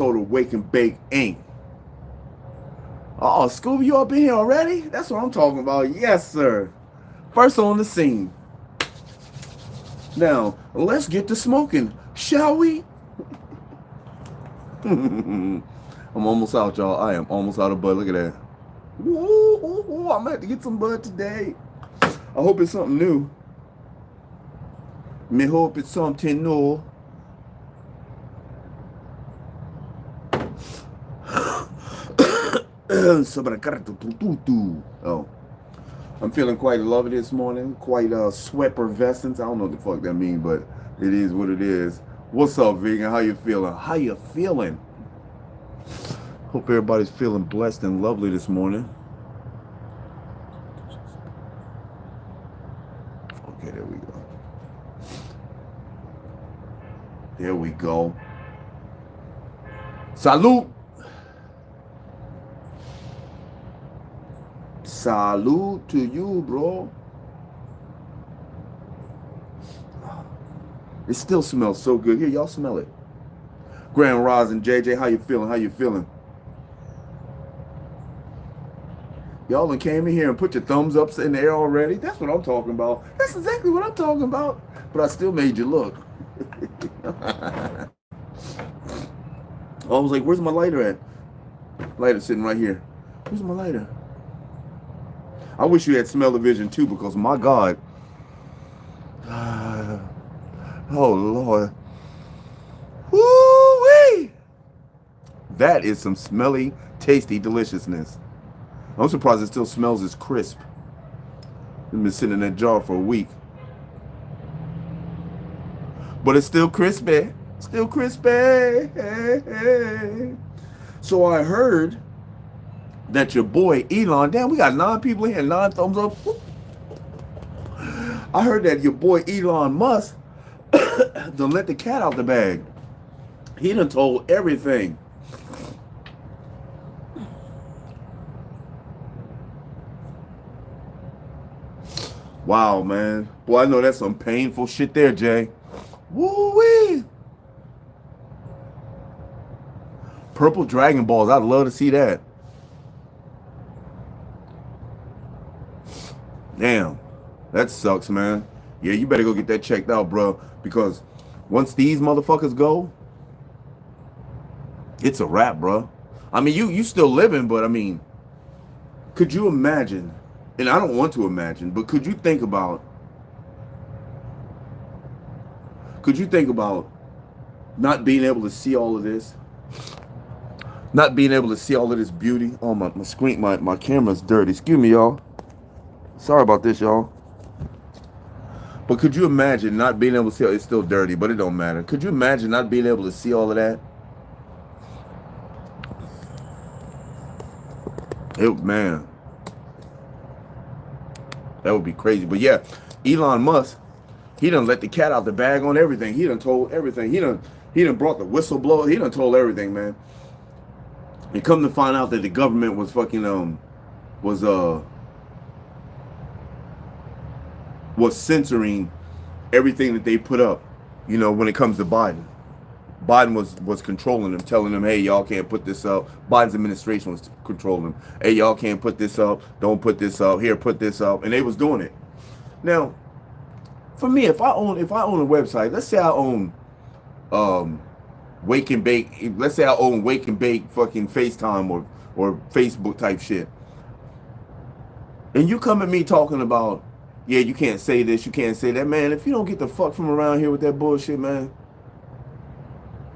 episode of Wake and Bake Inc. Oh, Scooby, you up in here already? That's what I'm talking about. Yes, sir. First on the scene. Now, let's get to smoking, shall we? I'm almost out, y'all. I am almost out of bud. Look at that. Woo, I'm gonna have to get some bud today. I hope it's something new. Me hope it's something new. Oh, I'm feeling quite lovely this morning. Quite sweat effervescence. I don't know what the fuck that means, but it is what it is. What's up, vegan? How you feeling? How you feeling? Hope everybody's feeling blessed and lovely this morning. Okay, there we go. There we go. Salute. Salute to you, bro. It still smells so good. Here, y'all smell it. Grand Roz and JJ, how you feeling? How you feeling? Y'all done came in here and put your thumbs up in the air already. That's what I'm talking about. That's exactly what I'm talking about. But I still made you look. I was like, where's my lighter at? Lighter sitting right here. Where's my lighter? I wish you had smell-o-vision too, because my God. Oh, Lord. Woo-wee! That is some smelly, tasty deliciousness. I'm surprised it still smells as crisp. It's been sitting in that jar for a week. But it's still crispy. Still crispy. So I heard that your boy Elon, damn, we got 9 people in here, 9 thumbs up. I heard that your boy Elon Musk done let the cat out the bag. He done told everything. Wow, man. Boy, I know that's some painful shit there, Jay. Woo-wee. Purple Dragon Balls. I'd love to see that. Damn. That sucks, man. Yeah, you better go get that checked out, bro. Because once these motherfuckers go, it's a wrap, bro. I mean, you still living, but I mean, could you imagine? And I don't want to imagine, but could you think about not being able to see all of this? Not being able to see all of this beauty. Oh, my screen, my camera's dirty. Excuse me, y'all. Sorry about this, y'all. But could you imagine not being able to see? It's still dirty, but it don't matter. Could you imagine not being able to see all of that? Man, that would be crazy. But yeah, Elon Musk, he done let the cat out the bag on everything. He done told everything. He done brought the whistleblower. He done told everything, man. And come to find out that the government was fucking was censoring everything that they put up. You know, when it comes to Biden. Biden was controlling them, telling them, hey, y'all can't put this up. Biden's administration was controlling them. Hey, y'all can't put this up. Don't put this up. Here, put this up. And they was doing it. Now, for me, if I own a website, let's say I own Wake and Bake. Let's say I own Wake and Bake fucking FaceTime or Facebook type shit. And you come at me talking about, yeah, you can't say this, you can't say that. Man, if you don't get the fuck from around here with that bullshit, man,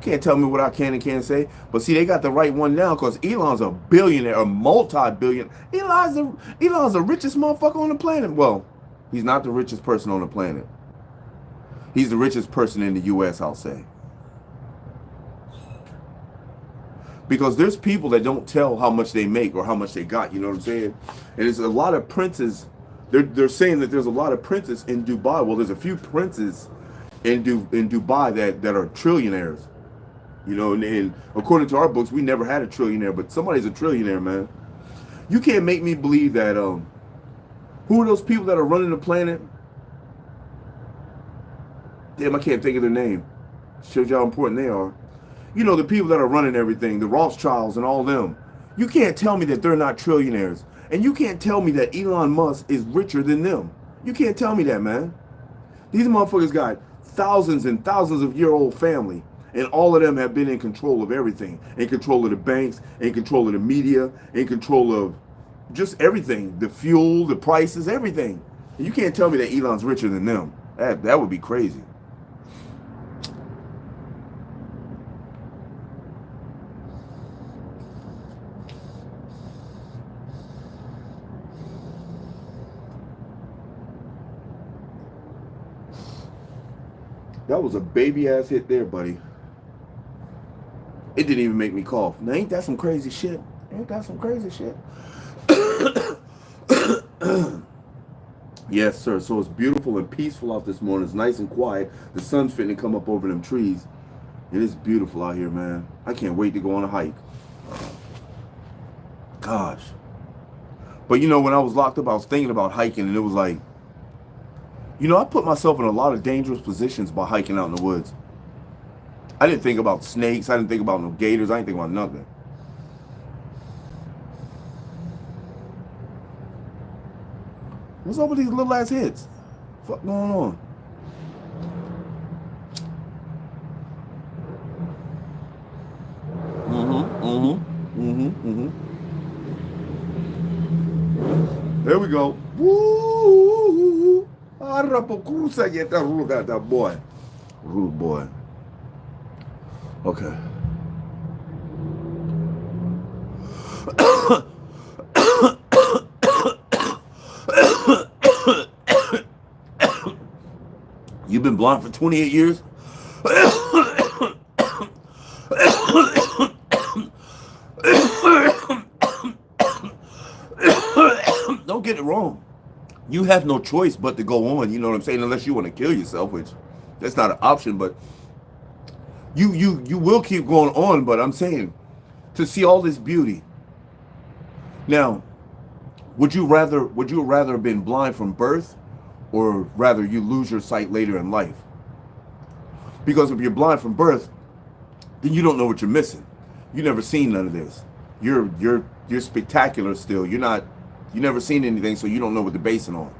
can't tell me what I can and can't say. But see, they got the right one now because Elon's a billionaire, a multi-billion. Elon's the richest motherfucker on the planet. Well, he's not the richest person on the planet. He's the richest person in the U.S., I'll say. Because there's people that don't tell how much they make or how much they got, you know what I'm saying? And there's a lot of princes. They're saying that there's a lot of princes in Dubai. Well, there's a few princes in Dubai that are trillionaires. You know, and according to our books, we never had a trillionaire, but somebody's a trillionaire, man. You can't make me believe that, who are those people that are running the planet? Damn, I can't think of their name. Shows you how important they are. You know, the people that are running everything, the Rothschilds and all them. You can't tell me that they're not trillionaires. And you can't tell me that Elon Musk is richer than them. You can't tell me that, man. These motherfuckers got thousands and thousands of year-old family. And all of them have been in control of everything. In control of the banks, in control of the media, in control of just everything. The fuel, the prices, everything. And you can't tell me that Elon's richer than them. That would be crazy. That was a baby ass hit there, buddy. It didn't even make me cough. Now, ain't that some crazy shit? Ain't that some crazy shit? Yes, sir. So it's beautiful and peaceful out this morning. It's nice and quiet. The sun's fitting to come up over them trees. It is beautiful out here, man. I can't wait to go on a hike. Gosh. But you know, when I was locked up, I was thinking about hiking, and it was like, you know, I put myself in a lot of dangerous positions by hiking out in the woods. I didn't think about snakes. I didn't think about no gators. I didn't think about nothing. What's up with these little ass hits? What the fuck going on? There we go. Woo! Arapukusa get that rude at that boy. Rude boy. Okay. You've been blind for 28 years? Don't get it wrong. You have no choice but to go on, you know what I'm saying? Unless you want to kill yourself, which that's not an option, but you will keep going on, but I'm saying to see all this beauty. Now, would you rather have been blind from birth, or rather you lose your sight later in life? Because if you're blind from birth, then you don't know what you're missing. You never seen none of this. You're spectacular still. You never seen anything, so you don't know what they're basing on.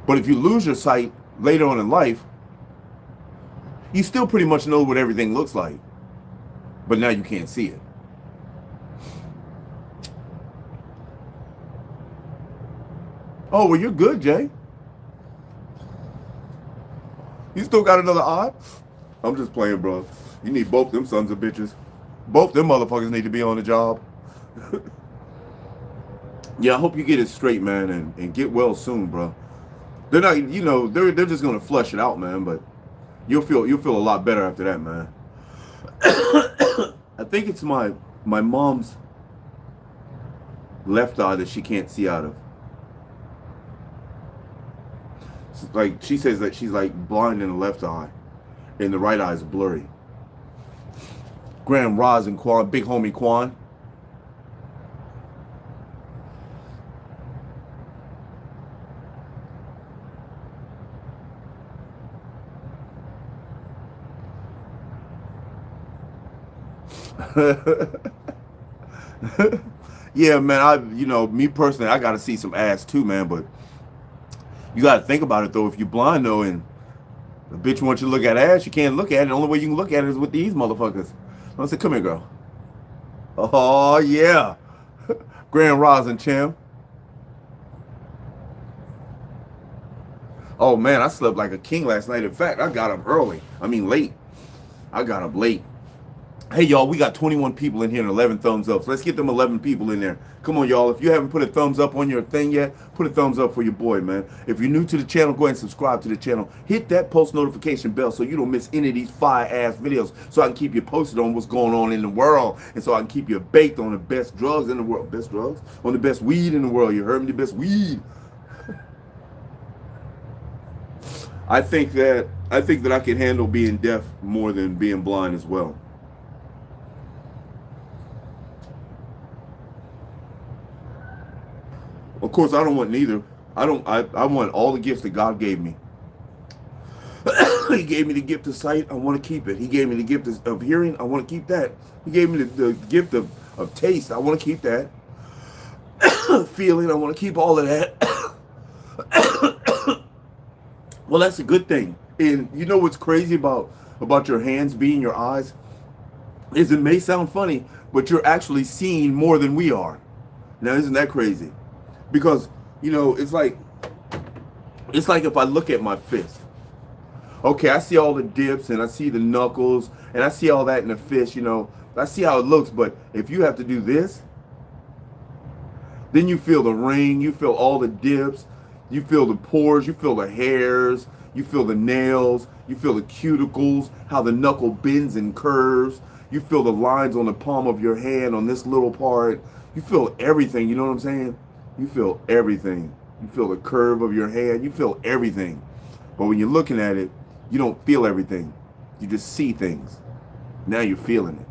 But if you lose your sight later on in life, you still pretty much know what everything looks like. But now you can't see it. Oh, well, you're good, Jay. You still got another eye? I'm just playing, bro. You need both them sons of bitches. Both them motherfuckers need to be on the job. Yeah, I hope you get it straight, man, and get well soon, bro. They're not, you know, they're just gonna flush it out, man, but you'll feel a lot better after that, man. I think it's my mom's left eye that she can't see out of. Like, she says that she's like blind in the left eye, and the right eye is blurry. Grand Roz and Quan, big homie Quan. Yeah, man, you know, me personally, I gotta see some ass too, man, but you gotta think about it though. If you're blind though, and the bitch wants you to look at ass, you can't look at it. The only way you can look at it is with these motherfuckers. I said, come here, girl. Oh, yeah. Grand Rosin, Chim. Oh, man, I slept like a king last night. In fact, I got up early. I mean, late. I got up late. Hey, y'all, we got 21 people in here and 11 thumbs up. So let's get them 11 people in there. Come on, y'all. If you haven't put a thumbs up on your thing yet, put a thumbs up for your boy, man. If you're new to the channel, go ahead and subscribe to the channel. Hit that post notification bell so you don't miss any of these fire-ass videos, so I can keep you posted on what's going on in the world, and so I can keep you baked on the best drugs in the world. Best drugs? On the best weed in the world. You heard me? The best weed. I think that I can handle being deaf more than being blind as well. Of course, I don't want neither. I want all the gifts that God gave me. He gave me the gift of sight. I want to keep it. He gave me the gift of hearing. I want to keep that. He gave me the gift of taste. I want to keep that. Feeling. I want to keep all of that. Well, that's a good thing. And you know what's crazy about your hands being your eyes? Is it may sound funny, but you're actually seeing more than we are. Now, isn't that crazy? Because, you know, it's like if I look at my fist. Okay, I see all the dips and I see the knuckles and I see all that in the fist, you know. I see how it looks, but if you have to do this, then you feel the ring, you feel all the dips, you feel the pores, you feel the hairs, you feel the nails, you feel the cuticles, how the knuckle bends and curves, you feel the lines on the palm of your hand on this little part, you feel everything, you know what I'm saying? You feel everything. You feel the curve of your hand, you feel everything. But when you're looking at it, you don't feel everything. You just see things. Now you're feeling it.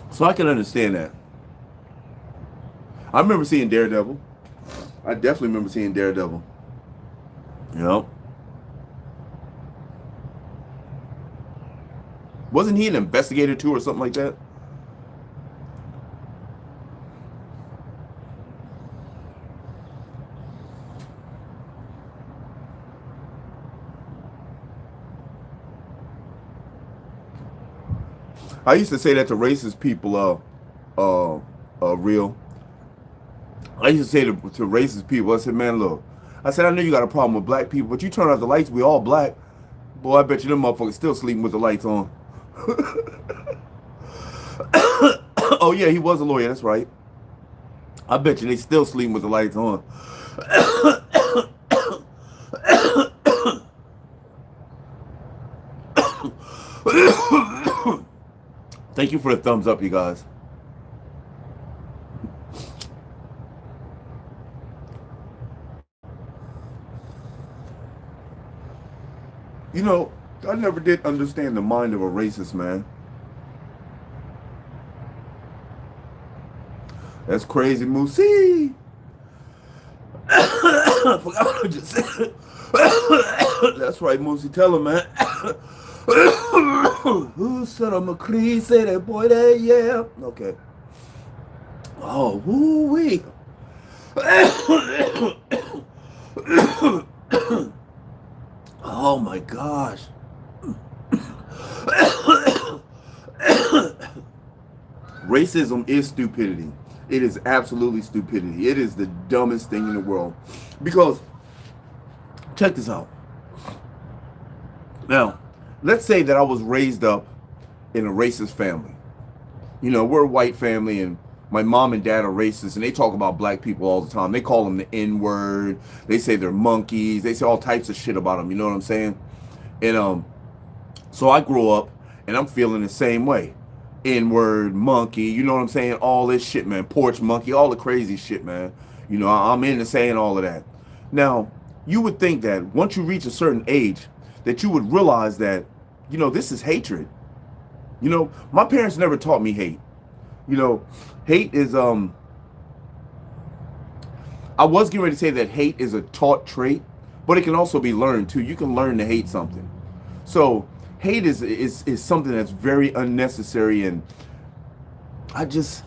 So I can understand that. I remember seeing Daredevil. I definitely remember seeing Daredevil. You know? Wasn't he an investigator too or something like that? I used to say that to racist people, real. I used to say to racist people, I said, man, look, I said, I know you got a problem with black people, but you turn out the lights, we all black. Boy, I bet you them motherfuckers still sleeping with the lights on. Oh, yeah, he was a lawyer, that's right. I bet you they still sleeping with the lights on. Thank you for the thumbs up, you guys. You know, I never did understand the mind of a racist, man. That's crazy, Moosey. I forgot what I just said. That's right, Moosey. Tell him, man. Who said I'm a crease? Say that boy there, yeah. Okay. Oh, woo-wee. Oh my gosh. Racism is stupidity. It is absolutely stupidity. It is the dumbest thing in the world. Because, check this out. Now, let's say that I was raised up in a racist family. You know, we're a white family and my mom and dad are racist and they talk about black people all the time. They call them the N-word. They say they're monkeys. They say all types of shit about them. You know what I'm saying? And so I grew up and I'm feeling the same way. N-word, monkey, you know what I'm saying? All this shit, man. Porch monkey, all the crazy shit, man. You know, I'm into saying all of that. Now, you would think that once you reach a certain age, that you would realize that, you know, this is hatred. You know, my parents never taught me hate. You know, hate is, I was getting ready to say that hate is a taught trait, but it can also be learned too. You can learn to hate something. So hate is something that's very unnecessary, and I don't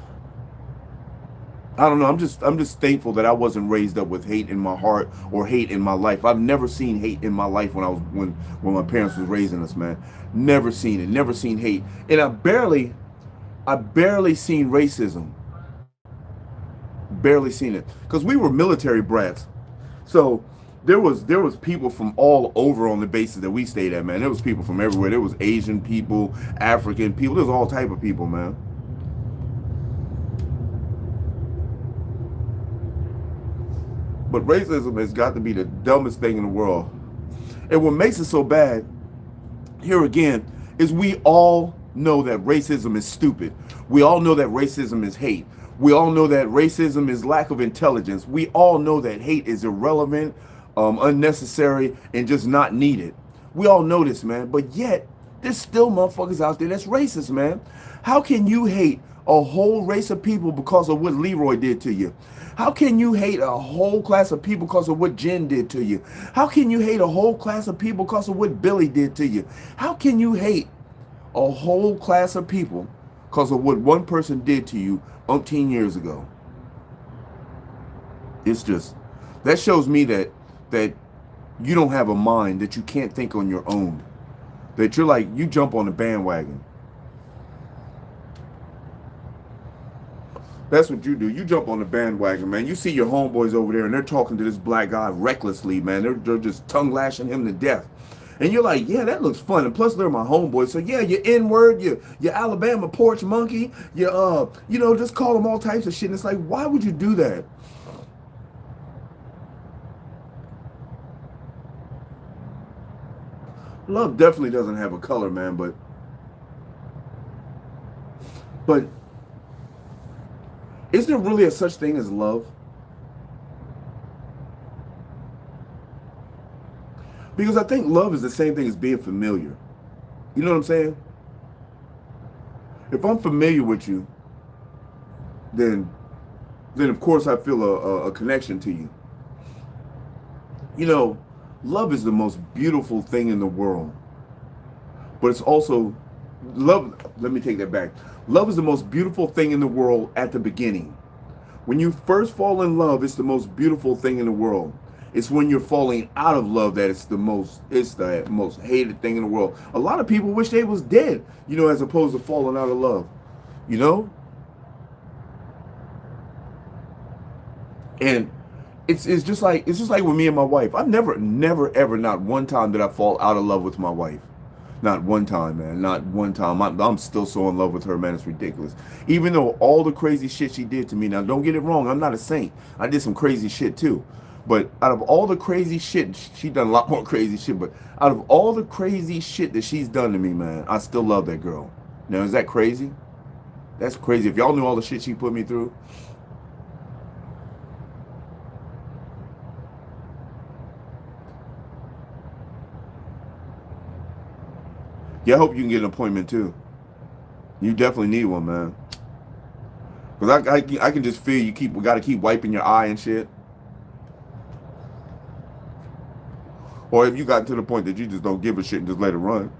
know. I'm just thankful that I wasn't raised up with hate in my heart or hate in my life. I've never seen hate in my life when my parents was raising us, man. Never seen it. Never seen hate, and I barely seen racism. Barely seen it because we were military brats, so. There was people from all over on the bases that we stayed at, man. There was people from everywhere. There was Asian people, African people. There was all type of people, man. But racism has got to be the dumbest thing in the world. And what makes it so bad, here again, is we all know that racism is stupid. We all know that racism is hate. We all know that racism is lack of intelligence. We all know that hate is irrelevant, unnecessary, and just not needed. We all know this, man. But yet, there's still motherfuckers out there that's racist, man. How can you hate a whole race of people because of what Leroy did to you? How can you hate a whole class of people because of what Jen did to you? How can you hate a whole class of people because of what Billy did to you? How can you hate a whole class of people because of what one person did to you umpteen years ago? It's just, that shows me that you don't have a mind, that you can't think on your own, that you're like, you jump on the bandwagon. That's what you do. You jump on the bandwagon, man. You see your homeboys over there and they're talking to this black guy recklessly, man. They're just tongue lashing him to death. And you're like, yeah, that looks fun. And plus they're my homeboys. So yeah, you N-word, you Alabama porch monkey, you just call them all types of shit. And it's like, why would you do that? Love definitely doesn't have a color, man, but is there really a such thing as love? Because I think love is the same thing as being familiar. You know what I'm saying? If I'm familiar with you, then of course I feel a connection to you. You know, love is the most beautiful thing in the world. But it's also, love, let me take that back. Love is the most beautiful thing in the world at the beginning. When you first fall in love, it's the most beautiful thing in the world. It's when you're falling out of love that it's the most hated thing in the world. A lot of people wish they was dead, as opposed to falling out of love, And it's just like with me and my wife. I've never ever, not one time did I fall out of love with my wife. Not one time, man. Not one time. I'm still so in love with her, man. It's ridiculous. Even though all the crazy shit she did to me. Now, don't get it wrong. I'm not a saint. I did some crazy shit too. But out of all the crazy shit, she done a lot more crazy shit. But out of all the crazy shit that she's done to me, man, I still love that girl. Now, is that crazy? That's crazy. If y'all knew all the shit she put me through. Yeah, I hope you can get an appointment too. You definitely need one, man. Because I can just feel you got to keep wiping your eye and shit. Or if you got to the point that you just don't give a shit and just let it run.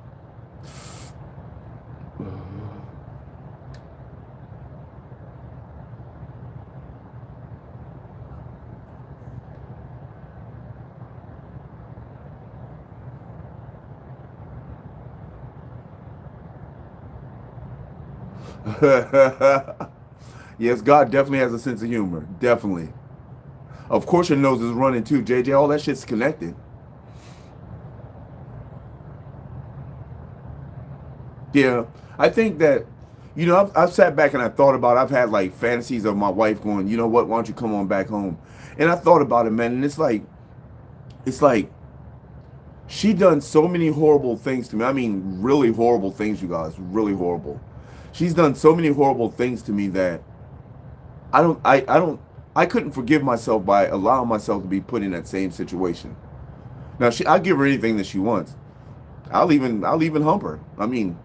Yes, God definitely has a sense of humor. Definitely. Of course your nose is running too, JJ. All that shit's connected. Yeah. I think that, I've sat back and I thought about, I've had like fantasies of my wife going, you know what, why don't you come on back home? And I thought about it, man, and it's like she done so many horrible things to me. I mean, really horrible things, you guys. Really horrible. She's done so many horrible things to me that I couldn't forgive myself by allowing myself to be put in that same situation. Now, I'll give her anything that she wants. I'll even hump her. I mean,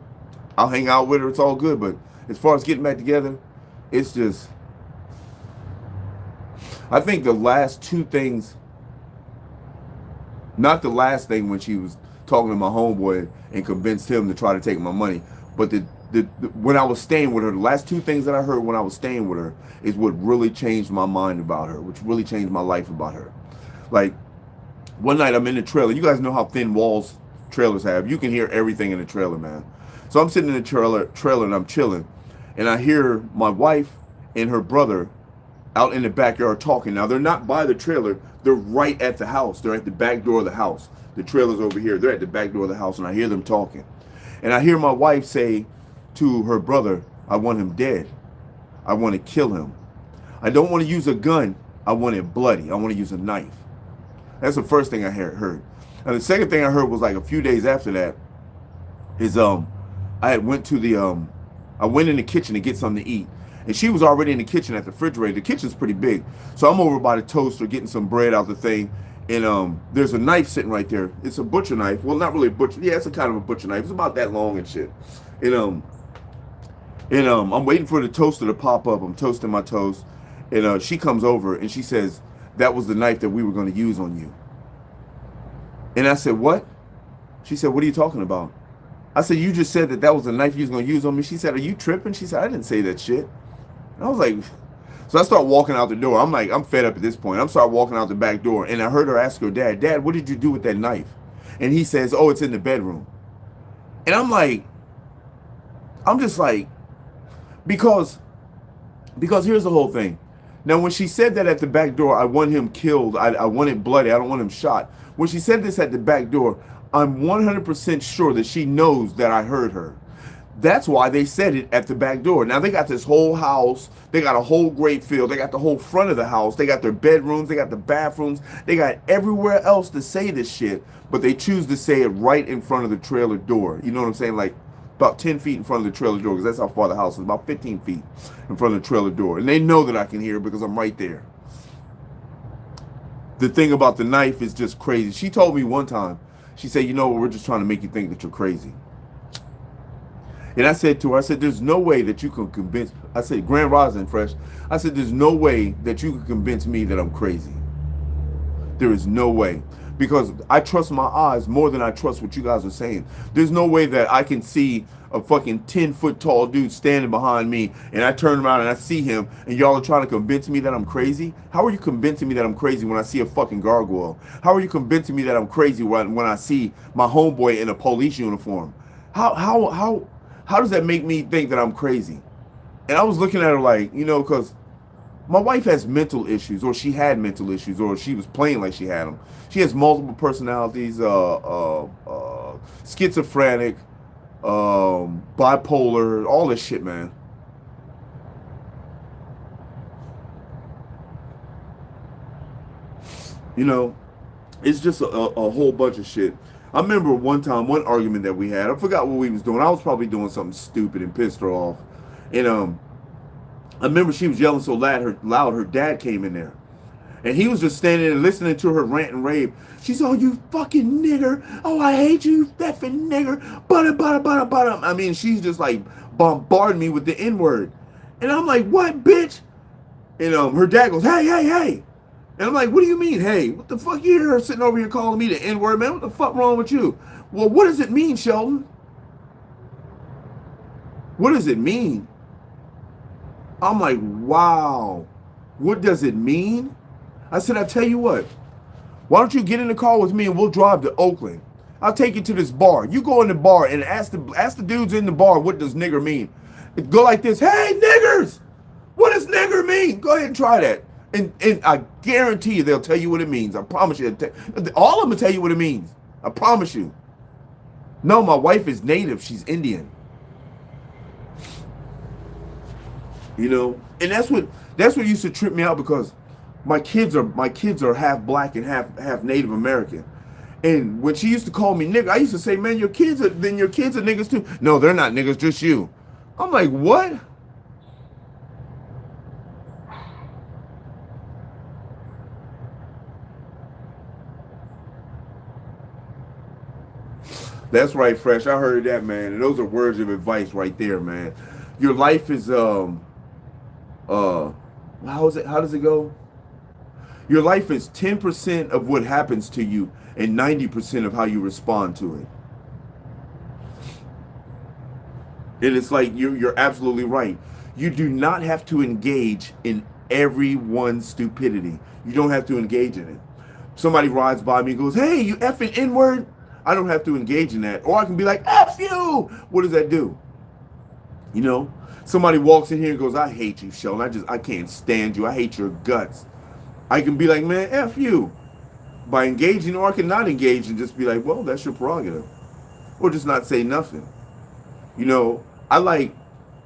I'll hang out with her. It's all good. But as far as getting back together, it's just, I think the last two things, not the last thing when she was talking to my homeboy and convinced him to try to take my money, but when I was staying with her, the last two things that I heard when I was staying with her is what really changed my mind about her, which really changed my life about her. Like, one night I'm in the trailer. You guys know how thin walls trailers have. You can hear everything in the trailer, man. So I'm sitting in the trailer and I'm chilling. And I hear my wife and her brother out in the backyard talking. Now, they're not by the trailer. They're right at the house. They're at the back door of the house. The trailer's over here. They're at the back door of the house, and I hear them talking. And I hear my wife say to her brother, I want him dead. I want to kill him. I don't want to use a gun. I want it bloody. I want to use a knife. That's the first thing I heard. And the second thing I heard was like a few days after that is I went in the kitchen to get something to eat. And she was already in the kitchen at the refrigerator. The kitchen's pretty big. So I'm over by the toaster getting some bread out the thing. And there's a knife sitting right there. It's a butcher knife. Well, not really a butcher. Yeah, it's a kind of a butcher knife. It's about that long and shit. And And I'm waiting for the toaster to pop up. I'm toasting my toast. And she comes over and she says, that was the knife that we were going to use on you. And I said, what? She said, what are you talking about? I said, you just said that that was the knife you was going to use on me. She said, are you tripping? She said, I didn't say that shit. And I was like, so I start walking out the door. I'm like, I'm fed up at this point. I'm start walking out the back door. And I heard her ask her dad, Dad, what did you do with that knife? And he says, oh, it's in the bedroom. And I'm just like, because here's the whole thing. Now, when she said that at the back door, I want him killed. I want it bloody. I don't want him shot. When she said this at the back door, I'm 100% sure that she knows that I heard her. That's why they said it at the back door. Now, they got this whole house. They got a whole great field. They got the whole front of the house. They got their bedrooms. They got the bathrooms. They got everywhere else to say this shit. But they choose to say it right in front of the trailer door. You know what I'm saying? Like about 10 feet in front of the trailer door, because that's how far the house is. About 15 feet in front of the trailer door. And they know that I can hear it because I'm right there. The thing about the knife is just crazy. She told me one time, she said, you know what, we're just trying to make you think that you're crazy. And I said to her, I said, there's no way that you can convince, I said, Grand Rising Fresh, I said, there's no way that you can convince me that I'm crazy. There is no way. Because I trust my eyes more than I trust what you guys are saying. There's no way that I can see a fucking 10-foot tall dude standing behind me and I turn around and I see him and y'all are trying to convince me that I'm crazy? How are you convincing me that I'm crazy when I see a fucking gargoyle? How are you convincing me that I'm crazy when I see my homeboy in a police uniform? How does that make me think that I'm crazy? And I was looking at her like, you know, because my wife has mental issues, or she had mental issues, or she was playing like she had them. She has multiple personalities, schizophrenic, bipolar, all this shit, man. You know, it's just a whole bunch of shit. I remember one time, one argument that we had. I forgot what we was doing. I was probably doing something stupid and pissed her off. And I remember she was yelling so loud her dad came in there. And he was just standing there listening to her rant and rave. She's, oh, you fucking nigger. Oh, I hate you, you effing nigger. Bada. I mean, she's just like bombarding me with the N-word. And I'm like, what, bitch? And her dad goes, hey. And I'm like, what do you mean, hey? What the fuck? You hear her sitting over here calling me the N-word, man? What the fuck wrong with you? Well, what does it mean, Sheldon? What does it mean? I'm like, wow. What does it mean? I said, I tell you what. Why don't you get in the car with me and we'll drive to Oakland? I'll take you to this bar. You go in the bar and ask the dudes in the bar, what does nigger mean? Go like this, hey, niggers! What does nigger mean? Go ahead and try that. And I guarantee you they'll tell you what it means. I promise you. All of them will tell you what it means. I promise you. No, my wife is native. She's Indian. You know? And that's what used to trip me out, because my kids are half black and half Native American. And when she used to call me nigga, I used to say, man, your kids are niggas too. No, they're not niggas, just you. I'm like, what? That's right, Fresh. I heard that, man. And those are words of advice right there, man. Your life is how does it go? Your life is 10% of what happens to you and 90% of how you respond to it. And it's like you're absolutely right. You do not have to engage in everyone's stupidity. You don't have to engage in it. Somebody rides by me and goes, hey, you effing N-word. I don't have to engage in that. Or I can be like, F you. What does that do? You know, somebody walks in here and goes, I hate you, Sheldon. I can't stand you. I hate your guts. I can be like, man, F you. By engaging, or I can not engage and just be like, well, that's your prerogative. Or just not say nothing. You know, I like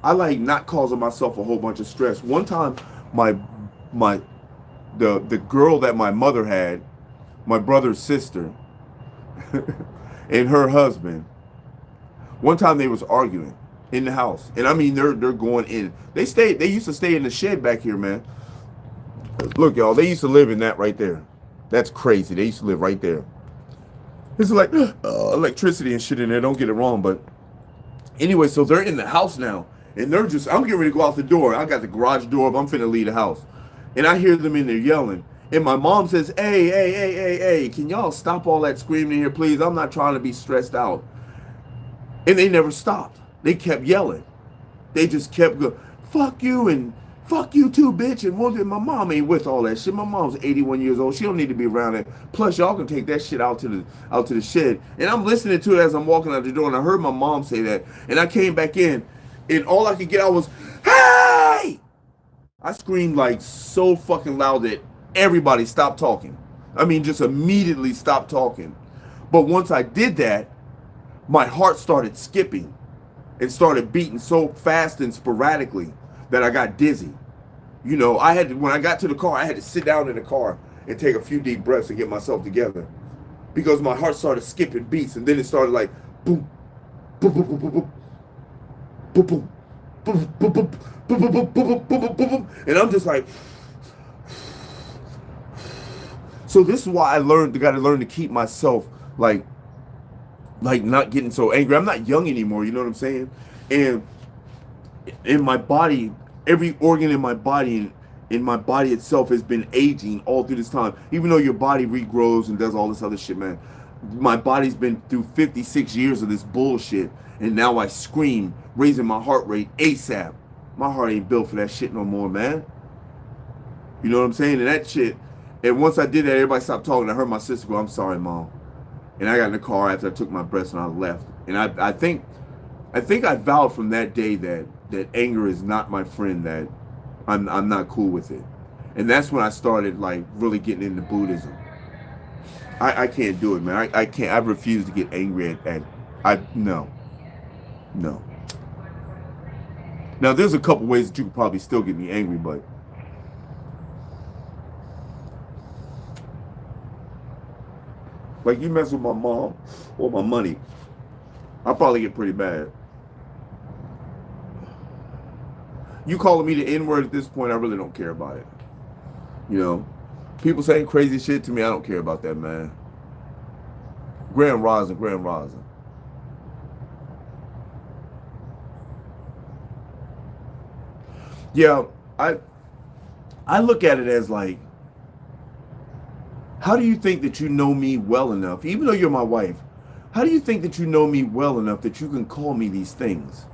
not causing myself a whole bunch of stress. One time, the girl that my mother had, my brother's sister, and her husband, one time they was arguing in the house. And I mean, they're going in. They used to stay in the shed back here, man. Look, y'all, they used to live in that right there. That's crazy. They used to live right there. It's like electricity and shit in there. Don't get it wrong. But anyway, so they're in the house now. And they're just, I'm getting ready to go out the door. I got the garage door up. I'm finna leave the house. And I hear them in there yelling. And my mom says, hey, can y'all stop all that screaming here, please? I'm not trying to be stressed out. And they never stopped. They kept yelling. They just kept going, fuck you and fuck you too, bitch. And my mom ain't with all that shit. My mom's 81 years old. She don't need to be around it. Plus, y'all can take that shit out to the shed. And I'm listening to it as I'm walking out the door, and I heard my mom say that. And I came back in, and all I could get out was, hey! I screamed like so fucking loud that everybody stopped talking. I mean, just immediately stopped talking. But once I did that, my heart started skipping and started beating so fast and sporadically that I got dizzy. You know, when I got to the car, I had to sit down in the car and take a few deep breaths and get myself together, because my heart started skipping beats, and then it started like boom, boom, boom, boom, boom, boom, boom, boom, boom, boom, boom, boom, boom, boom, boom, boom, and I'm just like. So this is why I got to learn to keep myself like not getting so angry. I'm not young anymore, you know what I'm saying? And in my body, every organ in my body itself has been aging all through this time. Even though your body regrows and does all this other shit, man. My body's been through 56 years of this bullshit, and now I scream, raising my heart rate ASAP. My heart ain't built for that shit no more, man. You know what I'm saying? And that shit, and once I did that, everybody stopped talking. I heard my sister go, I'm sorry, Mom. And I got in the car after I took my breaths and I left. And I think I vowed from that day that anger is not my friend, that I'm not cool with it. And that's when I started like really getting into Buddhism. I can't do it, man. I can't. I refuse to get angry no. Now there's a couple ways that you could probably still get me angry, but like you mess with my mom or my money, I'll probably get pretty bad. You calling me the N-word at this point, I really don't care about it. You know, people saying crazy shit to me, I don't care about that, man. Grand Rising. Yeah, I look at it as like, how do you think that you know me well enough, even though you're my wife, how do you think that you know me well enough that you can call me these things?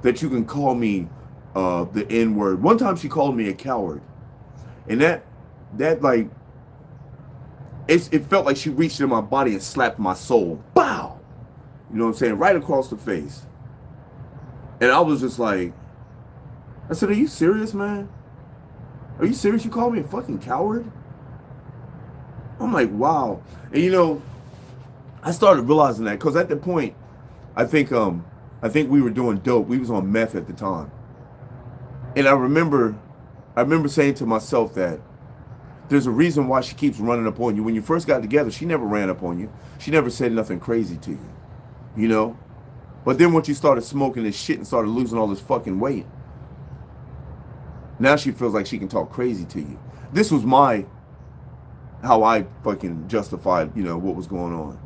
That you can call me the N-word. One time she called me a coward. And that like, it felt like she reached in my body and slapped my soul. Bow! You know what I'm saying? Right across the face. And I was just like, I said, are you serious, man? Are you serious? You call me a fucking coward? I'm like, wow. And you know, I started realizing that because at the point, I think we were doing dope. We was on meth at the time. And I remember saying to myself that there's a reason why she keeps running up on you. When you first got together, she never ran up on you. She never said nothing crazy to you, you know? But then once you started smoking this shit and started losing all this fucking weight, now she feels like she can talk crazy to you. This was how I fucking justified, you know, what was going on.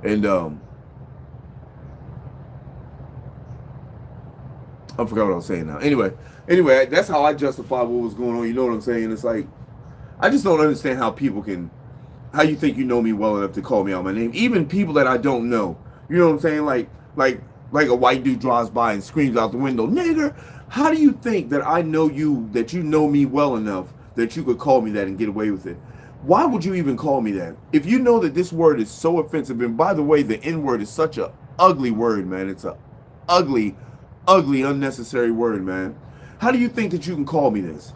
And I forgot what I was saying now. Anyway, that's how I justify what was going on. You know what I'm saying? It's like, I just don't understand how you think you know me well enough to call me out my name. Even people that I don't know. You know what I'm saying? Like a white dude drives by and screams out the window, nigger. How do you think that I know you, that you know me well enough that you could call me that and get away with it? Why would you even call me that? If you know that this word is so offensive, and by the way, the N-word is such a ugly word, man. It's a ugly, unnecessary word, man. How do you think that you can call me this?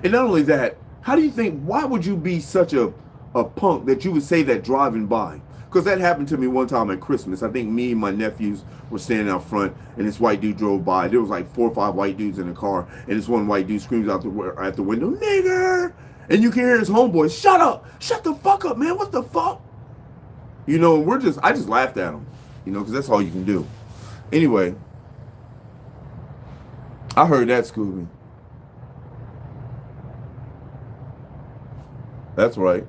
And not only that, why would you be such a punk that you would say that driving by? Because that happened to me one time at Christmas. I think me and my nephews were standing out front, and this white dude drove by. There was like 4 or 5 white dudes in the car, and this one white dude screams out at the window, nigger! And you can hear his homeboy, shut up! Shut the fuck up, man! What the fuck? You know, I just laughed at him, you know, because that's all you can do. Anyway, I heard that, Scooby. That's right.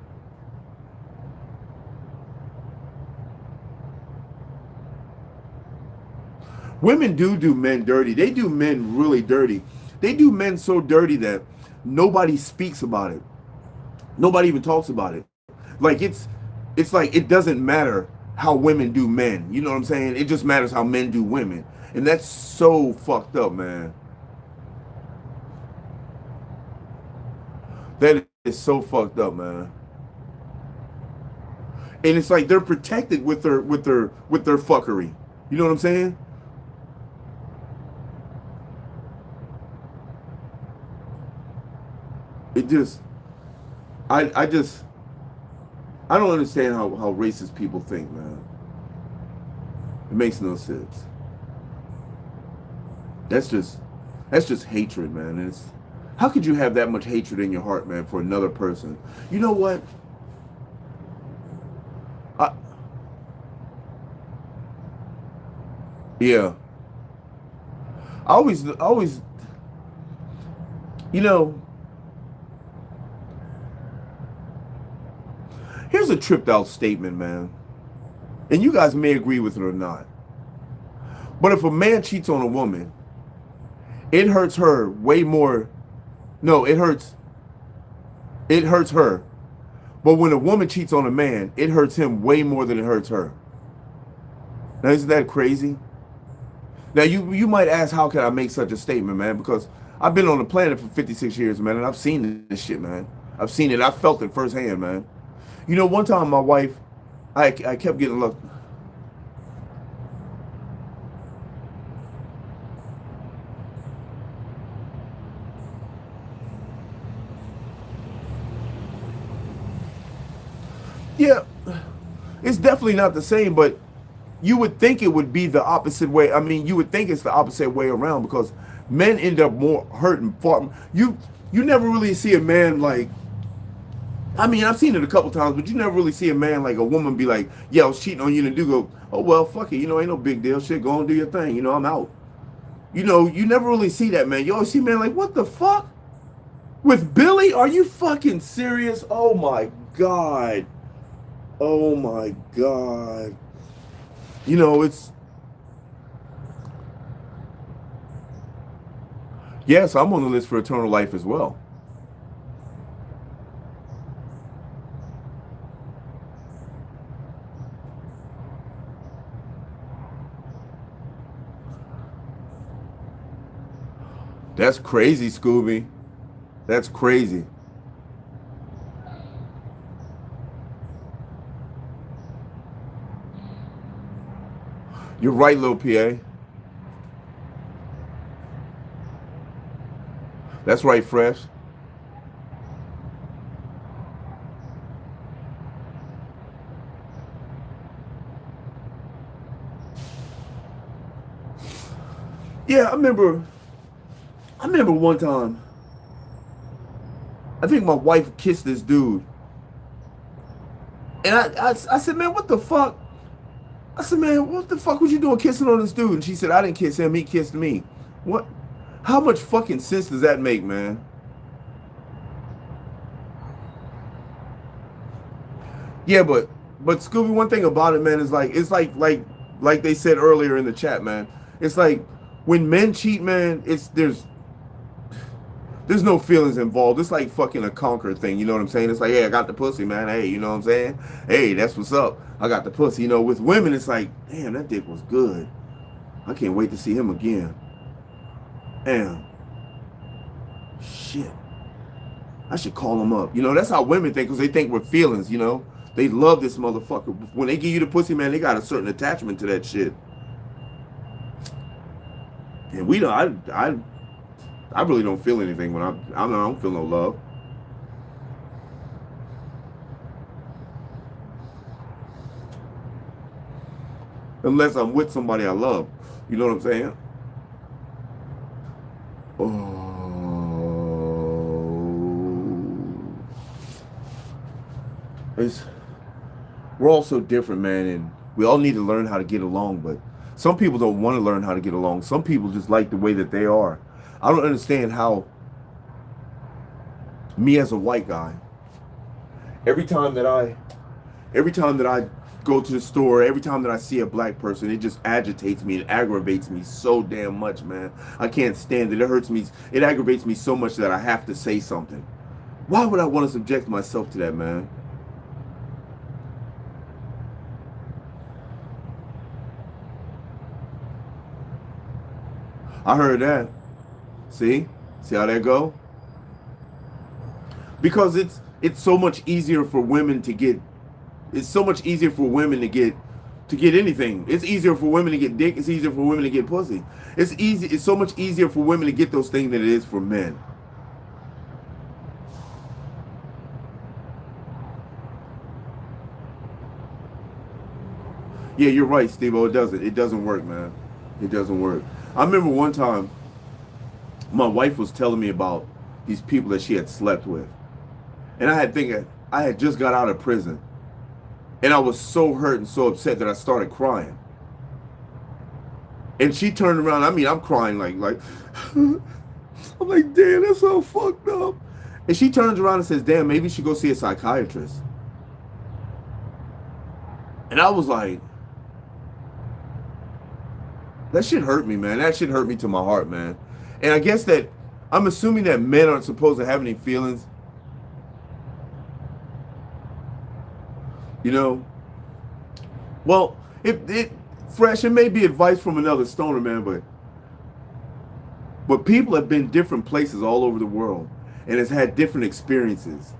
Women do men dirty. They do men really dirty. They do men so dirty that nobody speaks about it. Nobody even talks about it. Like it's like it doesn't matter how women do men. You know what I'm saying? It just matters how men do women. And that's so fucked up, man. That is so fucked up, man. And it's like they're protected with their fuckery. You know what I'm saying? It just I just I don't understand how racist people think, man. It makes no sense. That's just that's just hatred, man. And it's how could you have that much hatred in your heart, man, for another person? You know what? I, yeah. I always, you know, here's a tripped out statement, man. And you guys may agree with it or not. But if a man cheats on a woman, it hurts her way more. No, it hurts her. But when a woman cheats on a man, it hurts him way more than it hurts her. Now isn't that crazy? Now you might ask, how can I make such a statement, man? Because I've been on the planet for 56 years, man, and I've seen this shit, man. I've seen it. I felt it firsthand, man. You know, one time my wife, I kept getting looked. Yeah, it's definitely not the same, but you would think it would be the opposite way. I mean, you would think it's the opposite way around because men end up more hurt and far. You never really see a man like. I mean, I've seen it a couple times, but you never really see a man like a woman be like, "Yeah, I was cheating on you," and do go, "Oh well, fuck it, you know, ain't no big deal. Shit, go and do your thing. You know, I'm out." You know, you never really see that, man. You always see men like, "What the fuck?" With Billy? Are you fucking serious? Oh my god. Oh my god. You know, it's yes, I'm on the list for eternal life as well. That's crazy, Scooby. That's crazy. You're right, Lil PA. That's right, Fresh. Yeah, I remember one time, I think my wife kissed this dude. And I said, man, what the fuck? I said, man, what the fuck was you doing kissing on this dude? And she said, I didn't kiss him, he kissed me. What? How much fucking sense does that make, man? Yeah, but Scooby, one thing about it, man, is like it's like they said earlier in the chat, man. It's like when men cheat, man, it's there's no feelings involved. It's like fucking a conquer thing, you know what I'm saying? It's like, hey, I got the pussy, man. Hey, you know what I'm saying? Hey, that's what's up. I got the pussy. You know, with women, it's like, damn, that dick was good. I can't wait to see him again. Damn, shit. I should call him up. You know, that's how women think, because they think we're feelings, you know? They love this motherfucker. When they give you the pussy, man, they got a certain attachment to that shit. And we don't, I really don't feel anything when I don't feel no love. Unless I'm with somebody I love. You know what I'm saying? Oh, it's we're all so different, man, and we all need to learn how to get along. But some people don't want to learn how to get along. Some people just like the way that they are. I don't understand how me as a white guy, every time that I every time that I go to the store, every time that I see a black person, it just agitates me. It aggravates me so damn much, man. I can't stand it. It hurts me. It aggravates me so much that I have to say something. Why would I want to subject myself to that, man? I heard that. See how that go? Because it's so much easier for women to get. It's so much easier for women to get anything. It's easier for women to get dick. It's easier for women to get pussy. It's easy. It's so much easier for women to get those things than it is for men. Yeah, you're right, Steve-O. It doesn't. It doesn't work, man. It doesn't work. I remember one time my wife was telling me about these people that she had slept with. And I had just got out of prison. And I was so hurt and so upset that I started crying. And she turned around. I mean, I'm crying like I'm like, damn, that's so fucked up. And she turns around and says, damn, maybe you should go see a psychiatrist. And I was like, that shit hurt me, man. That shit hurt me to my heart, man. And I guess that I'm assuming that men aren't supposed to have any feelings. You know? Well, it fresh, it may be advice from another stoner, man, but people have been different places all over the world and has had different experiences.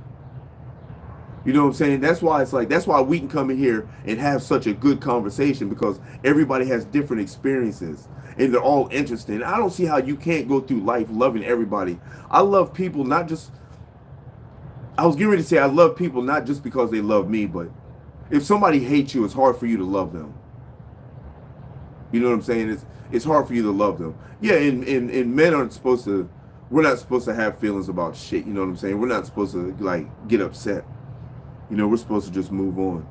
You know what I'm saying? That's why we can come in here and have such a good conversation, because everybody has different experiences and they're all interesting. I don't see how you can't go through life loving everybody. I love people not just, I was getting ready to say I love people not just because they love me, but if somebody hates you, it's hard for you to love them. You know what I'm saying? It's hard for you to love them. Yeah, and men aren't supposed to, we're not supposed to have feelings about shit. You know what I'm saying? We're not supposed to like get upset. You know, we're supposed to just move on.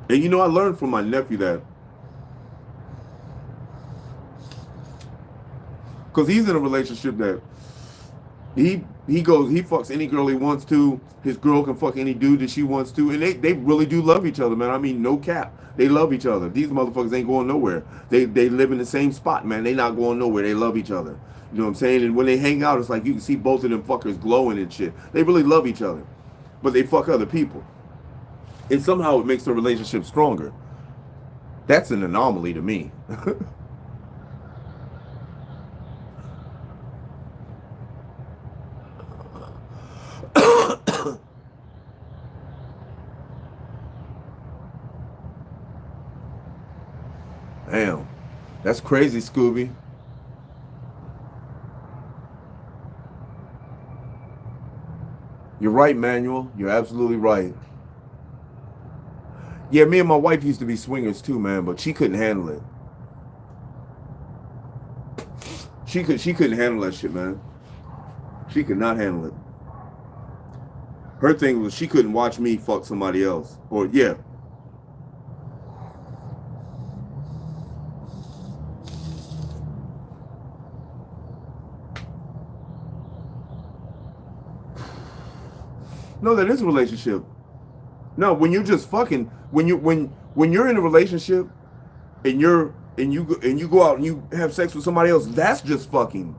And you know, I learned from my nephew that, because he's in a relationship that he fucks any girl he wants to. His girl can fuck any dude that she wants to, and they really do love each other, man. I mean, no cap. They love each other. These motherfuckers ain't going nowhere. They live in the same spot, man. They not going nowhere. They love each other. You know what I'm saying? And when they hang out, it's like you can see both of them fuckers glowing and shit. They really love each other, but they fuck other people, and somehow it makes the relationship stronger. That's an anomaly to me. Damn, that's crazy, Scooby. You're right, Manuel. You're absolutely right. Yeah, me and my wife used to be swingers too, man, but she couldn't handle it. She couldn't handle that shit, man. She could not handle it. Her thing was she couldn't watch me fuck somebody else. Or yeah. No, that is a relationship. No, when you're just fucking, when you're in a relationship and you go out and you have sex with somebody else, that's just fucking.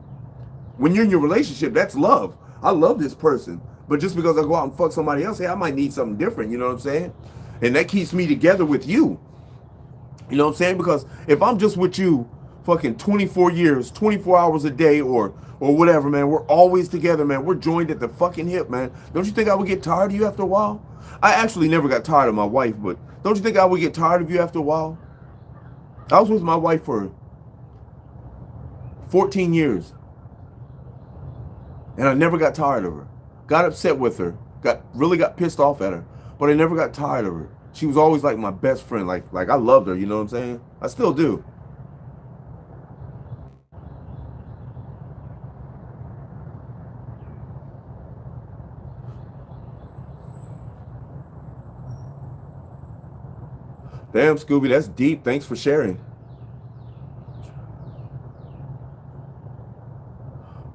When you're in your relationship, that's love. I love this person, but just because I go out and fuck somebody else, hey, I might need something different. You know what I'm saying? And that keeps me together with you. You know what I'm saying? Because if I'm just with you, fucking 24 years, 24 hours a day, or whatever, man, we're always together, man. We're joined at the fucking hip, man. Don't you think I would get tired of you after a while? I actually never got tired of my wife, but don't you think I would get tired of you after a while? I was with my wife for 14 years, and I never got tired of her. Got upset with her, really got pissed off at her, but I never got tired of her. She was always like my best friend. Like I loved her, you know what I'm saying? I still do. Damn, Scooby, that's deep. Thanks for sharing.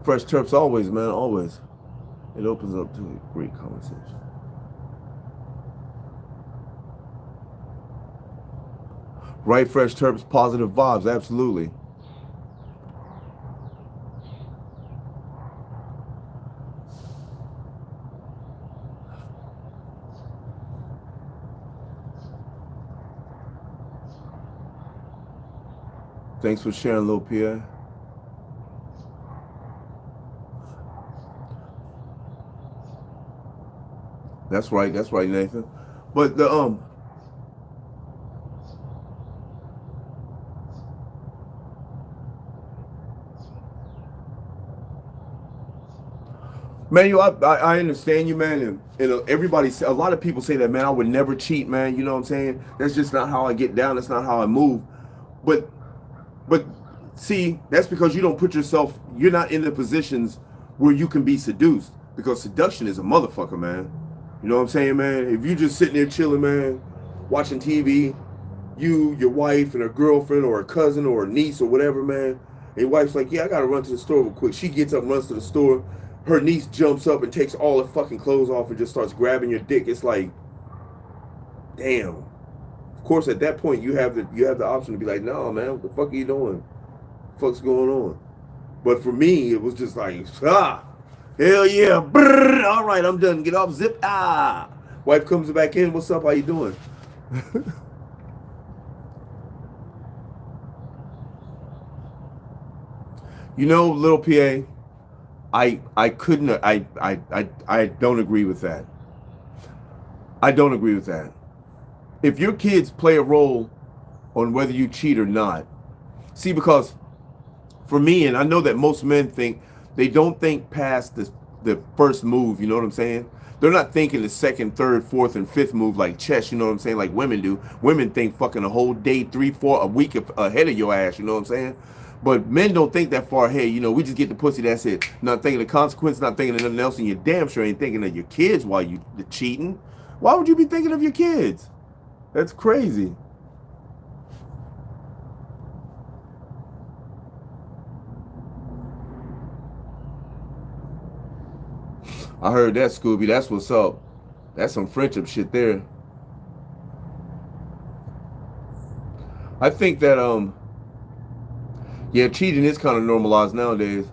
Fresh Terps always, man, always. It opens up to a great conversation. Right, fresh terps, positive vibes, absolutely. Thanks for sharing, Lil Pierre. That's right, Nathan. But the man, I understand you, man, and everybody, a lot of people say that, man, I would never cheat, man. You know what I'm saying? That's just not how I get down. That's not how I move. But But see, that's because you don't put yourself, you're not in the positions where you can be seduced. Because seduction is a motherfucker, man. You know what I'm saying, man? If you just sitting there chilling, man, watching TV, you, your wife, and a girlfriend, or a cousin, or a niece, or whatever, man, and your wife's like, yeah, I gotta run to the store real quick. She gets up and runs to the store. Her niece jumps up and takes all her fucking clothes off and just starts grabbing your dick. It's like, damn. Of course, at that point, you have the option to be like, no, man, what the fuck are you doing? What the fuck's going on? But for me, it was just like, hell yeah, brrr, all right, I'm done. Get off, zip, Wife comes back in. What's up? How you doing? You know, little PA, I couldn't. I don't agree with that. I don't agree with that. If your kids play a role on whether you cheat or not, see, because for me, and I know that most men think, they don't think past the first move. You know what I'm saying? They're not thinking the second, third, fourth, and fifth move like chess. You know what I'm saying? Like women do. Women think fucking a whole day, 3, 4, a week ahead of your ass. You know what I'm saying? But men don't think that far ahead. You know, we just get the pussy. That's it. Not thinking of the consequence. Not thinking of nothing else. And you damn sure ain't thinking of your kids while you cheating. Why would you be thinking of your kids? That's crazy. I heard that, Scooby. That's what's up. That's some friendship shit there. I think that yeah, cheating is kind of normalized nowadays.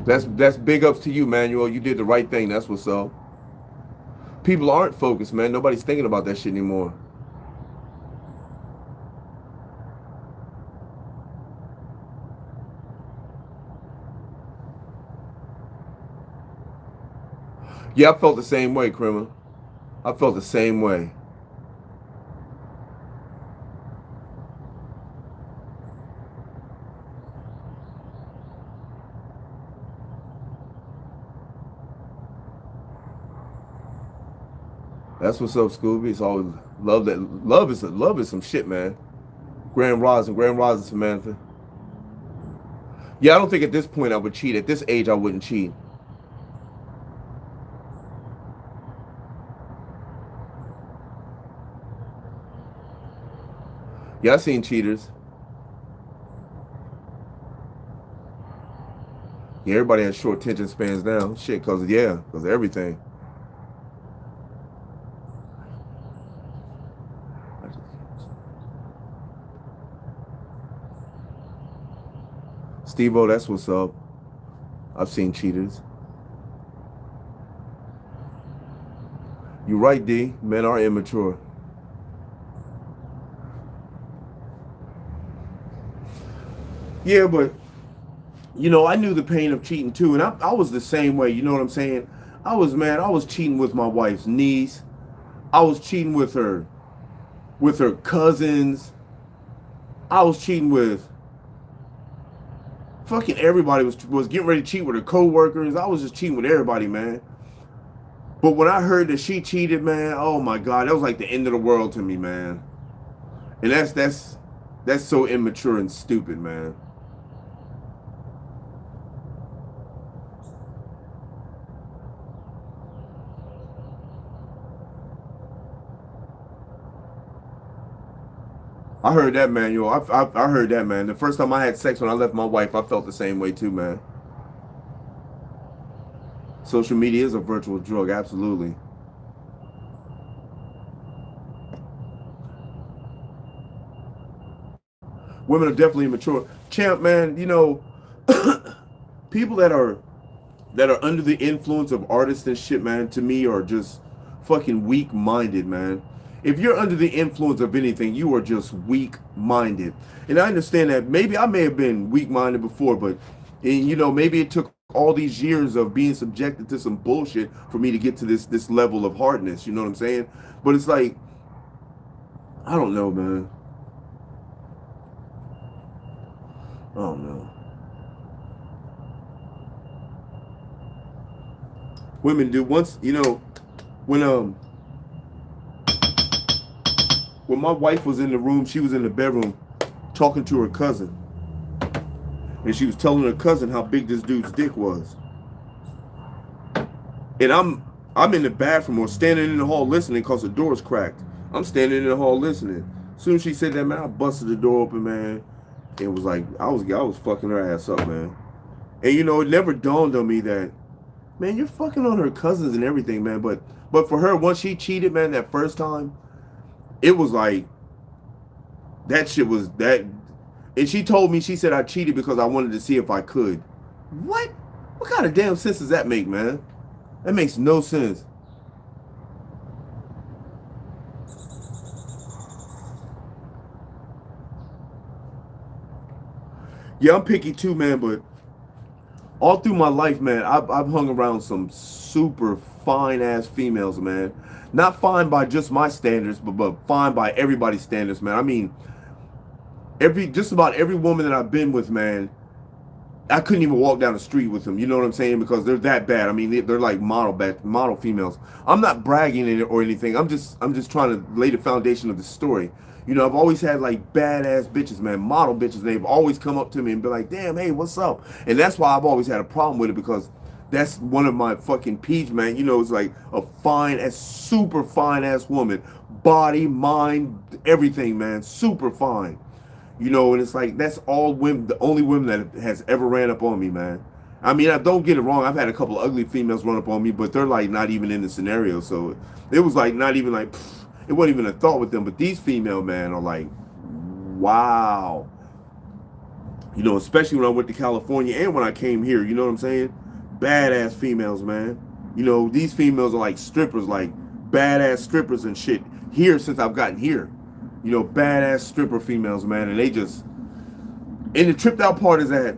That's big ups to you, Manuel. You did the right thing. That's what's up. People aren't focused, man. Nobody's thinking about that shit anymore. Yeah, I felt the same way, criminal. I felt the same way. That's what's up, Scooby. It's always love. That love is some shit, man. Grand Rosin, Samantha. Yeah, I don't think at this point I would cheat. At this age, I wouldn't cheat. Yeah, I seen cheaters. Yeah, everybody has short attention spans now. Shit, cause of everything. Steve-O, that's what's up. I've seen cheaters. You're right, D. Men are immature. Yeah, but you know, I knew the pain of cheating too, and I was the same way. You know what I'm saying? I was mad. I was cheating with my wife's niece. I was cheating with her cousins. I was cheating with fucking everybody. Was getting ready to cheat with her coworkers. I was just cheating with everybody, man. But when I heard that she cheated, man, oh my god, that was like the end of the world to me, man. And that's so immature and stupid, man. I heard that, man. Yo, I heard that, man. The first time I had sex when I left my wife, I felt the same way too, man. Social media is a virtual drug, absolutely. Women are definitely immature. Champ, man, you know, people that are under the influence of artists and shit, man, to me are just fucking weak-minded, man. If you're under the influence of anything, you are just weak-minded. And I understand that maybe I may have been weak-minded before, but you know, maybe it took all these years of being subjected to some bullshit for me to get to this level of hardness. You know what I'm saying? But it's like, I don't know, man. I don't know. Women do once, you know, when when my wife was in the room, she was in the bedroom talking to her cousin. And she was telling her cousin how big this dude's dick was. And I'm in the bathroom or standing in the hall listening because the door's cracked. I'm standing in the hall listening. As soon as she said that, man, I busted the door open, man. It was like I was fucking her ass up, man. And you know, it never dawned on me that, man, you're fucking on her cousins and everything, man. But for her, once she cheated, man, that first time, it was like that shit was that. And she told me, she said I cheated because I wanted to see if I could. What? What kind of damn sense does that make, man? That makes no sense. Yeah, I'm picky too, man, but all through my life, man, I've hung around some super fine ass females, man. Not fine by just my standards, but fine by everybody's standards, man. I mean, just about every woman that I've been with, man, I couldn't even walk down the street with them. You know what I'm saying? Because they're that bad. I mean, they're like model females. I'm not bragging or anything. I'm just trying to lay the foundation of the story. You know, I've always had like badass bitches, man, model bitches. They've always come up to me and be like, "Damn, hey, what's up?" And that's why I've always had a problem with it, because that's one of my fucking peeves, man. You know, it's like a super fine ass woman, body, mind, everything, man, super fine. You know, and it's like that's all women, the only women that has ever ran up on me, man. I mean, I don't get it wrong. I've had a couple of ugly females run up on me, but they're like not even in the scenario. So it was like not even like it wasn't even a thought with them. But these female, man, are like, wow. You know, especially when I went to California and when I came here. You know what I'm saying? Badass females, man. You know, these females are like strippers, like badass strippers and shit here since I've gotten here. You know, badass stripper females, man, and they just, and the tripped out part is that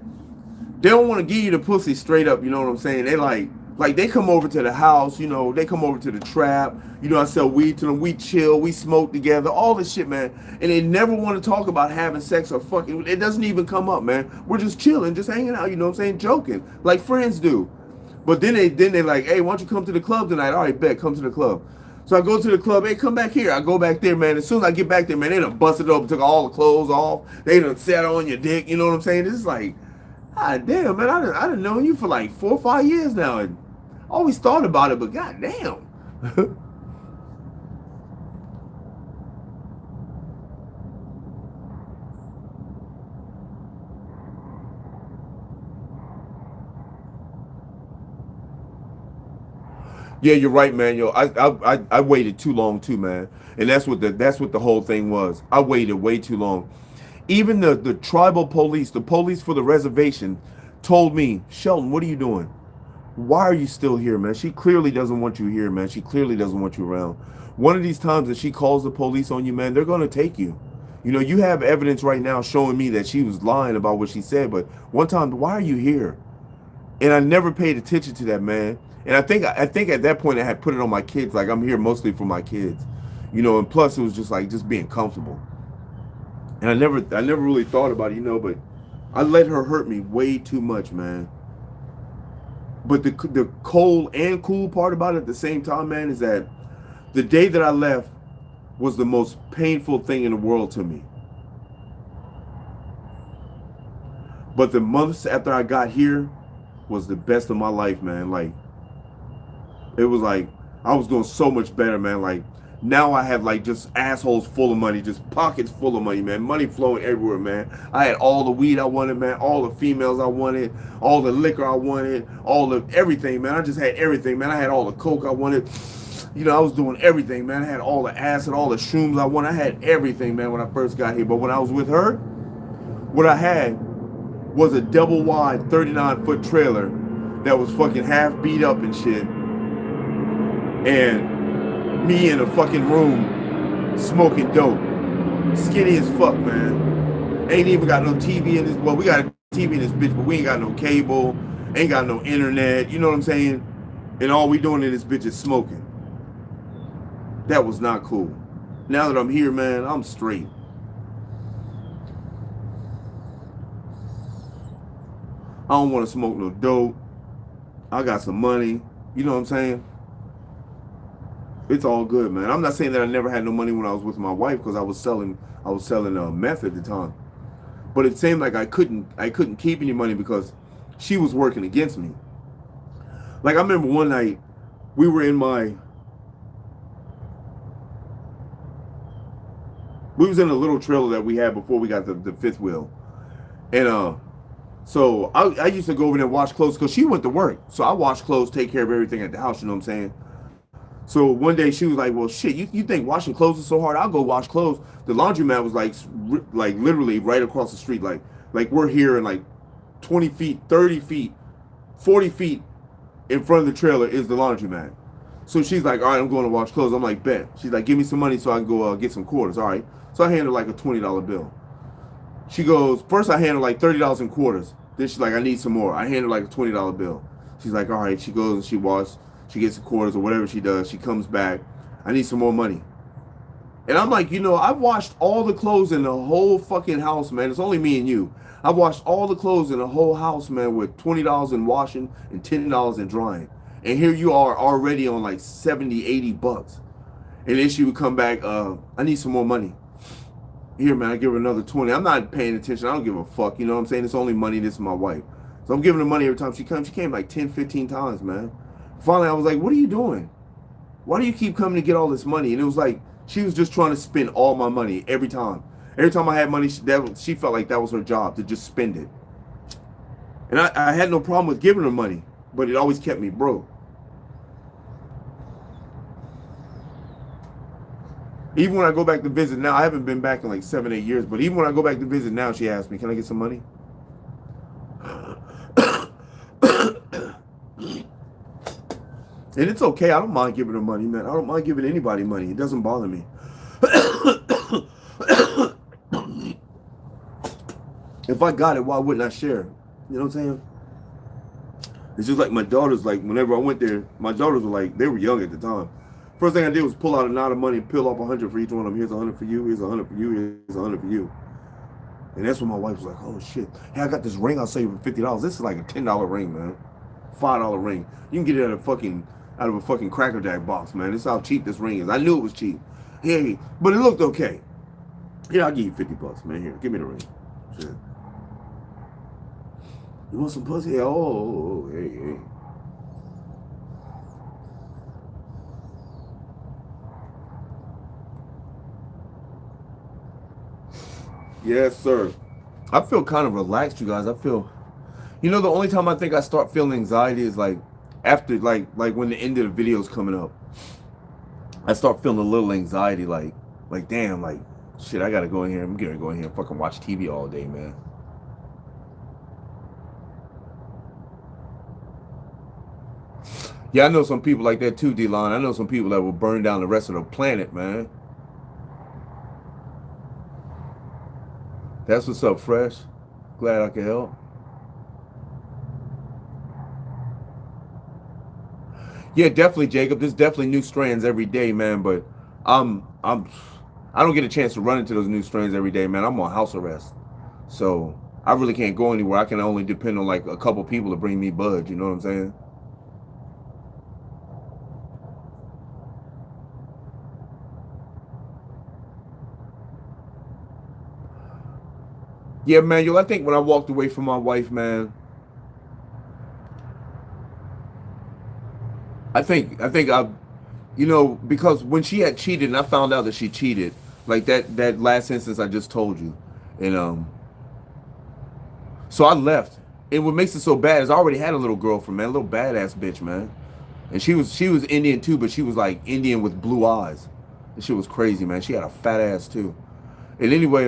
they don't want to give you the pussy straight up, you know what I'm saying? They like they come over to the house, you know, they come over to the trap, you know, I sell weed to them, we chill, we smoke together, all this shit, man, and they never want to talk about having sex or fucking, it doesn't even come up, man. We're just chilling, just hanging out, you know what I'm saying, joking, like friends do. But then they like, hey, why don't you come to the club tonight? All right, bet, come to the club. So I go to the club, hey, come back here. I go back there, man. As soon as I get back there, man, they done busted up, took all the clothes off. They done sat on your dick, you know what I'm saying? It's like, god damn, man, I done known you for like 4 or 5 years now. And I always thought about it, but god damn. Yeah, you're right, man. Yo, I waited too long too, man. And that's what the whole thing was. I waited way too long. Even the tribal police, the police for the reservation, told me, Shelton, what are you doing? Why are you still here, man? She clearly doesn't want you here, man. She clearly doesn't want you around. One of these times that she calls the police on you, man, they're gonna take you. You know, you have evidence right now showing me that she was lying about what she said, but one time, why are you here? And I never paid attention to that, man. And I think at that point I had put it on my kids, like I'm here mostly for my kids, you know. And plus it was just like just being comfortable. And I never really thought about it, you know. But I let her hurt me way too much, man. But the cold and cool part about it at the same time, man, is that the day that I left was the most painful thing in the world to me. But the months after I got here was the best of my life, man. Like, it was like I was doing so much better, man. Like, now I have like just assholes full of money, just pockets full of money, man. Money flowing everywhere, man. I had all the weed I wanted, man. All the females I wanted, all the liquor I wanted, all the everything, man. I just had everything, man. I had all the coke I wanted. You know, I was doing everything, man. I had all the acid, all the shrooms I wanted. I had everything, man, when I first got here. But when I was with her, What I had was a double wide 39-foot trailer that was fucking half beat up and shit. And me in a fucking room smoking dope. Skinny as fuck, man. Ain't even got no TV in this. Well, we got a TV in this bitch, but we ain't got no cable. Ain't got no internet. You know what I'm saying? And all we doing in this bitch is smoking. That was not cool. Now that I'm here, man, I'm straight. I don't want to smoke no dope. I got some money. You know what I'm saying? It's all good, man. I'm not saying that I never had no money when I was with my wife, because I was selling meth at the time. But it seemed like I couldn't keep any money because she was working against me. Like, I remember one night we were in we was in a little trailer that we had before we got the fifth wheel. And so I used to go over there and wash clothes because she went to work. So I wash clothes, take care of everything at the house, you know what I'm saying? So one day she was like, well, shit, you think washing clothes is so hard? I'll go wash clothes. The laundromat was like literally right across the street. Like we're here and like 20 feet, 30 feet, 40 feet in front of the trailer is the laundromat. So she's like, all right, I'm going to wash clothes. I'm like, bet. She's like, give me some money so I can go get some quarters. All right. So I hand her like a $20 bill. She goes, first I hand her like $30 in quarters. Then she's like, I need some more. I hand her like a $20 bill. She's like, all right. She goes and she washes. She gets the quarters or whatever she does. She comes back. I need some more money. And I'm like, I've washed all the clothes in the whole fucking house, man. It's only me and you. I've washed all the clothes in the whole house, man, with $20 in washing and $10 in drying. And here you are already on like 70, 80 bucks. And then she would come back, I need some more money. Here, man, I give her another 20. I'm not paying attention. I don't give a fuck. You know what I'm saying? It's only money. This is my wife. So I'm giving her money every time she comes. She came like 10, 15 times, man. Finally, I was like, what are you doing? Why do you keep coming to get all this money? And it was like, she was just trying to spend all my money every time. Every time I had money, she felt like that was her job, to just spend it. And I had no problem with giving her money, but it always kept me broke. Even when I go back to visit now, I haven't been back in like 7, 8 years, but even when I go back to visit now, she asks me, can I get some money? And it's okay. I don't mind giving her money, man. I don't mind giving anybody money. It doesn't bother me. If I got it, why wouldn't I share? You know what I'm saying? It's just like my daughters, like whenever I went there, my daughters were like, they were young at the time. First thing I did was pull out a knot of money and peel off 100 for each one of them. Here's 100 for you, here's 100 for you, here's 100 for you. And that's when my wife was like, oh shit. Hey, I got this ring I'll sell you for $50. This is like a $10 ring, man. $5 ring. You can get it out of a fucking Cracker Jack box, man. This is how cheap this ring is. I knew it was cheap. Hey, but it looked okay. Yeah, I'll give you 50 bucks, man. Here, give me the ring. Shit. You want some pussy? Oh, hey. Yes, sir. I feel kind of relaxed, you guys. I feel, the only time I think I start feeling anxiety is like after, like when the end of the video is coming up. I start feeling a little anxiety, like damn, like shit. I gotta go in here. I'm gonna go in here and fucking watch TV all day, man. Yeah, I know some people like that too, D-Lon. I know some people that will burn down the rest of the planet, man. That's what's up, Fresh. Glad I could help. Yeah, definitely, Jacob. There's definitely new strands every day, man. But I don't get a chance to run into those new strands every day, man. I'm on house arrest, so I really can't go anywhere. I can only depend on like a couple people to bring me bud. You know what I'm saying? Yeah, Manuel, I think when I walked away from my wife, man, I think because when she had cheated and I found out that she cheated, like that last instance I just told you, and so I left. And what makes it so bad is I already had a little girlfriend, man, a little badass bitch, man, and she was Indian too, but she was like Indian with blue eyes. And she was crazy, man. She had a fat ass too. And anyway,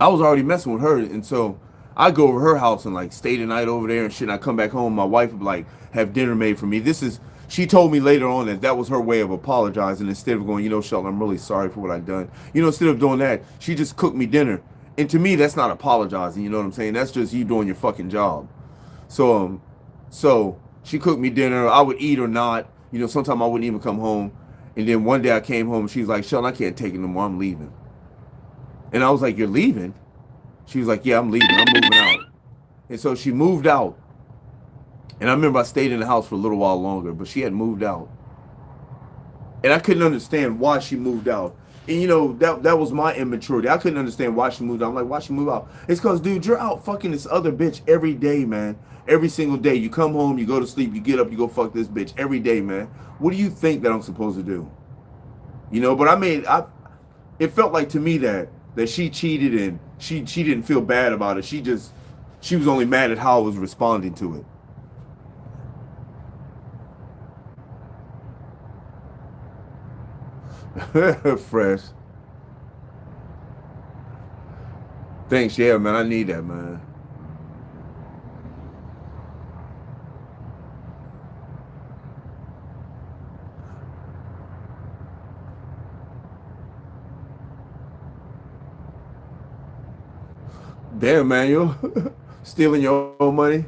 I was already messing with her, and so I go over her house and like stay the night over there and shit. And I come back home, my wife would like have dinner made for me. She told me later on that that was her way of apologizing instead of going, you know, Shelton, I'm really sorry for what I've done. You know, instead of doing that, she just cooked me dinner. And to me, that's not apologizing. You know what I'm saying? That's just you doing your fucking job. So she cooked me dinner. I would eat or not. You know, sometimes I wouldn't even come home. And then one day I came home and she was like, Shelton, I can't take it no more. I'm leaving. And I was like, you're leaving? She was like, yeah, I'm leaving. I'm moving out. And so she moved out. And I remember I stayed in the house for a little while longer, but she had moved out. And I couldn't understand why she moved out. And you know, that was my immaturity. I couldn't understand why she moved out. I'm like, why she move out? It's because, dude, you're out fucking this other bitch every day, man. Every single day. You come home, you go to sleep, you get up, you go fuck this bitch every day, man. What do you think that I'm supposed to do? You know, but it felt like to me that she cheated and she didn't feel bad about it. She was only mad at how I was responding to it. Fresh. Thanks, yeah, man. I need that, man. Damn, man, you stealing your own money.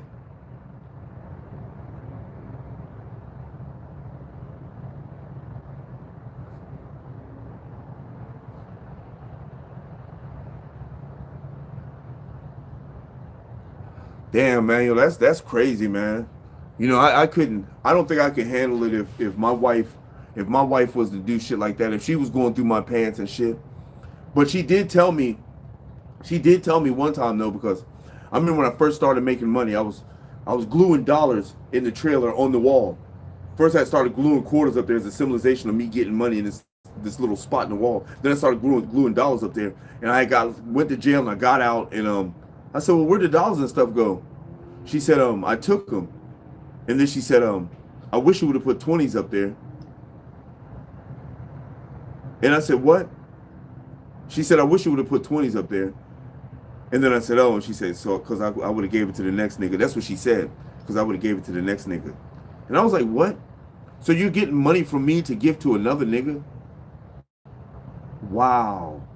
Damn, man, yo, that's crazy, man. You know, I couldn't. I don't think I could handle it if my wife was to do shit like that. If she was going through my pants and shit. But she did tell me. She did tell me one time though, because I remember when I first started making money, I was gluing dollars in the trailer on the wall. First, I started gluing quarters up there as a symbolization of me getting money in this little spot in the wall. Then I started gluing dollars up there, and went to jail and I got out and I said, well, where'd the dollars and stuff go? She said, I took them. And then she said, I wish you would have put 20s up there. And I said, what? She said, I wish you would have put 20s up there. And then I said, oh, and she said, so, because I would have gave it to the next nigga. That's what she said, because I would have gave it to the next nigga. And I was like, what? So you're getting money from me to give to another nigga? Wow.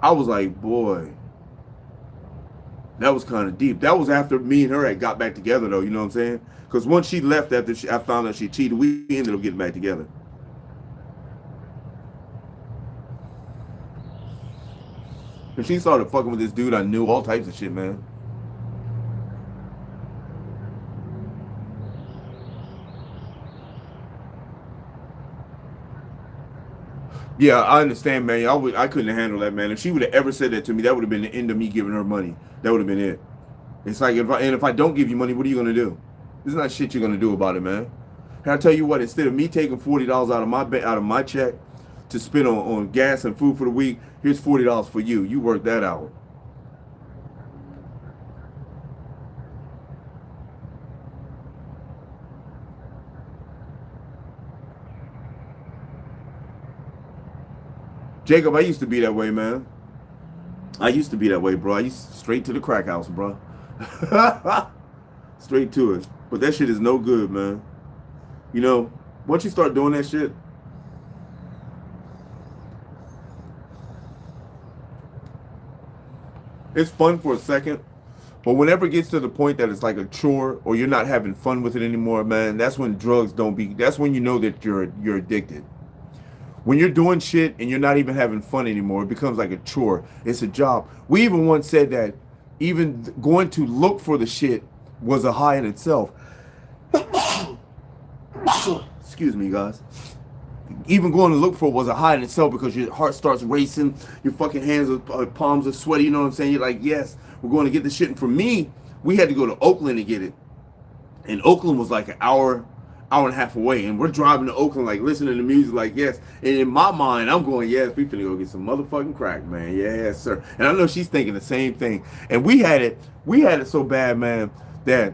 I was like, boy. That was kind of deep. That was after me and her had got back together, though. You know what I'm saying? Because once she left after I found out she cheated, we ended up getting back together. And she started fucking with this dude I knew, all types of shit, man. Yeah, I understand, man. I couldn't handle that, man. If she would have ever said that to me, that would have been the end of me giving her money. That would have been it. It's like, if I don't give you money, what are you gonna do? There's not shit you're gonna do about it, man. And I tell you what, instead of me taking $40 out of my check to spend on gas and food for the week, here's $40 for you. You work that out. Jacob, I used to be that way, man. I used to be that way, bro. I used straight to the crack house, bro. Straight to it. But that shit is no good, man. You know, once you start doing that shit, it's fun for a second. But whenever it gets to the point that it's like a chore or you're not having fun with it anymore, man, that's when that's when you know that you're addicted. When you're doing shit and you're not even having fun anymore, it becomes like a chore. It's a job. We even once said that even going to look for the shit was a high in itself. Excuse me, guys. Even going to look for it was a high in itself because your heart starts racing, your fucking palms are sweaty, you know what I'm saying? You're like, yes, we're going to get this shit. And for me, we had to go to Oakland to get it. And Oakland was like an hour and a half away, and we're driving to Oakland, like listening to music, like yes. And in my mind, I'm going, yes, we finna go get some motherfucking crack, man. Yes, sir. And I know she's thinking the same thing. And we had it so bad, man, that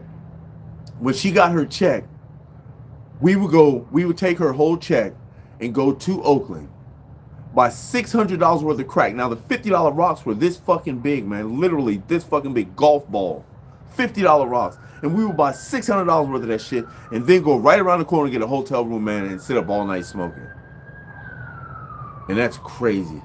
when she got her check, we would take her whole check and go to Oakland, buy $600 worth of crack. Now the $50 rocks were this fucking big, man. Literally this fucking big golf ball. $50 rocks. And we would buy $600 worth of that shit and then go right around the corner and get a hotel room, man, and sit up all night smoking. And that's crazy.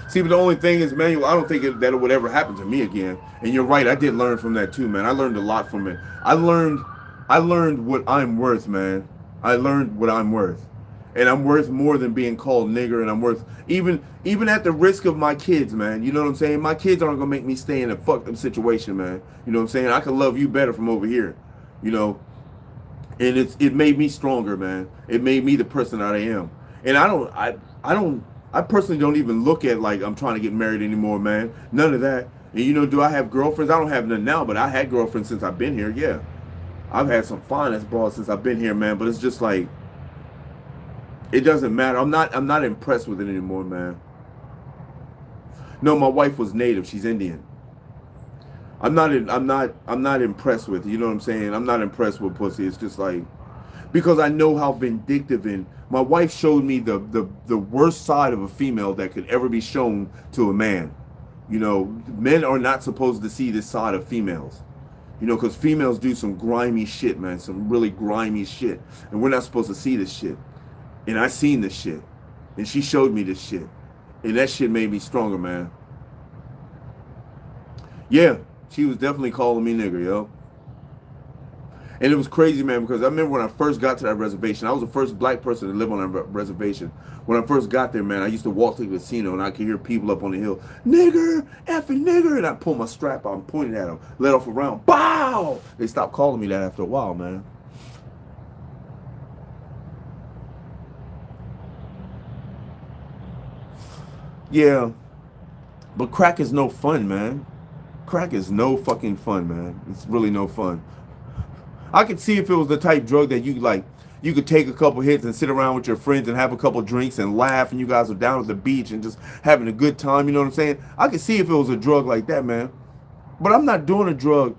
See, but the only thing is, man, I don't think that it would ever happen to me again. And you're right, I did learn from that too, man. I learned a lot from it. I learned what I'm worth, man. I learned what I'm worth. And I'm worth more than being called nigger, and I'm worth even at the risk of my kids, man. You know what I'm saying? My kids aren't gonna make me stay in a fucked up situation, man. You know what I'm saying? I can love you better from over here. You know? And it made me stronger, man. It made me the person that I am. And I personally don't even look at like I'm trying to get married anymore, man. None of that. And you know, do I have girlfriends? I don't have none now, but I had girlfriends since I've been here. Yeah, I've had some fine ass bras since I've been here, man. But it's just like, it doesn't matter. I'm not impressed with it anymore, man. No, my wife was native. She's Indian. I'm not impressed with it. You know what I'm saying? I'm not impressed with pussy. It's just like, because I know how vindictive, and my wife showed me the worst side of a female that could ever be shown to a man. You know, men are not supposed to see this side of females. You know, because females do some grimy shit, man, some really grimy shit, and we're not supposed to see this shit. And I seen this shit, and she showed me this shit, and that shit made me stronger, man. Yeah, she was definitely calling me nigger, yo. And it was crazy, man, because I remember when I first got to that reservation, I was the first black person to live on that reservation. When I first got there, man, I used to walk to the casino and I could hear people up on the hill, nigger, effing nigger. And I pulled my strap out and pointed at them, let off a round, bow! They stopped calling me that after a while, man. Yeah, but crack is no fun, man. Crack is no fucking fun, man. It's really no fun. I could see if it was the type drug that you could take a couple hits and sit around with your friends and have a couple drinks and laugh, and you guys are down at the beach and just having a good time, you know what I'm saying? I could see if it was a drug like that, man. But I'm not doing a drug.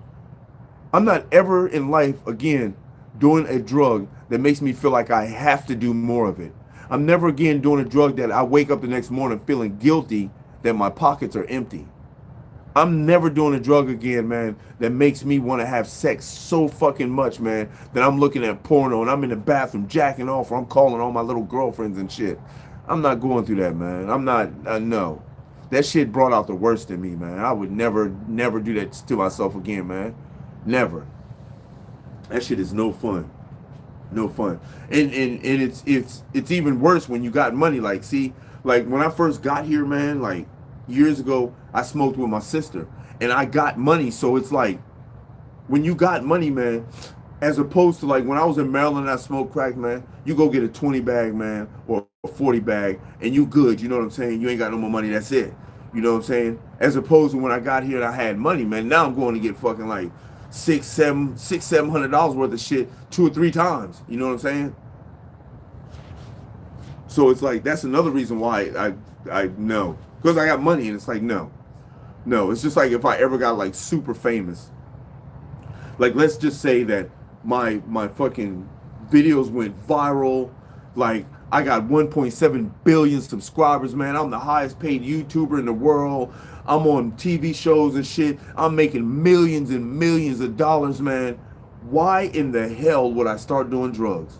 I'm not ever in life, again, doing a drug that makes me feel like I have to do more of it. I'm never again doing a drug that I wake up the next morning feeling guilty that my pockets are empty. I'm never doing a drug again, man, that makes me want to have sex so fucking much, man, that I'm looking at porno and I'm in the bathroom jacking off, or I'm calling all my little girlfriends and shit. I'm not going through that, man. I'm not, no. That shit brought out the worst in me, man. I would never do that to myself again, man. Never. That shit is no fun. No fun. And it's even worse when you got money. Like, see, like when I first got here, man, like years ago, I smoked with my sister and I got money. So it's like, when you got money, man, as opposed to like when I was in Maryland and I smoked crack, man, you go get a 20 bag, man, or a 40 bag and you good. You know what I'm saying? You ain't got no more money. That's it. You know what I'm saying? As opposed to when I got here and I had money, man, now I'm going to get fucking like $700 worth of shit 2 or 3 times. You know what I'm saying? So it's like, that's another reason why I know. Because I got money, and it's like, no. It's just like if I ever got like super famous. Like, let's just say that my fucking videos went viral. Like, I got 1.7 billion subscribers, man. I'm the highest paid YouTuber in the world. I'm on TV shows and shit. I'm making millions and millions of dollars, man. Why in the hell would I start doing drugs?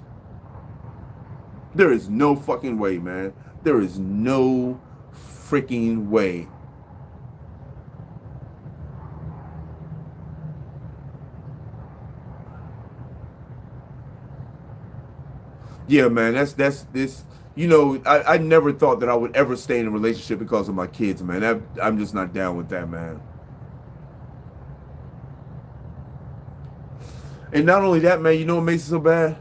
There is no fucking way, man. There is no freaking way. Yeah, man, that's this. You know, I never thought that I would ever stay in a relationship because of my kids, man. I'm just not down with that, man. And not only that, man, you know what makes it so bad?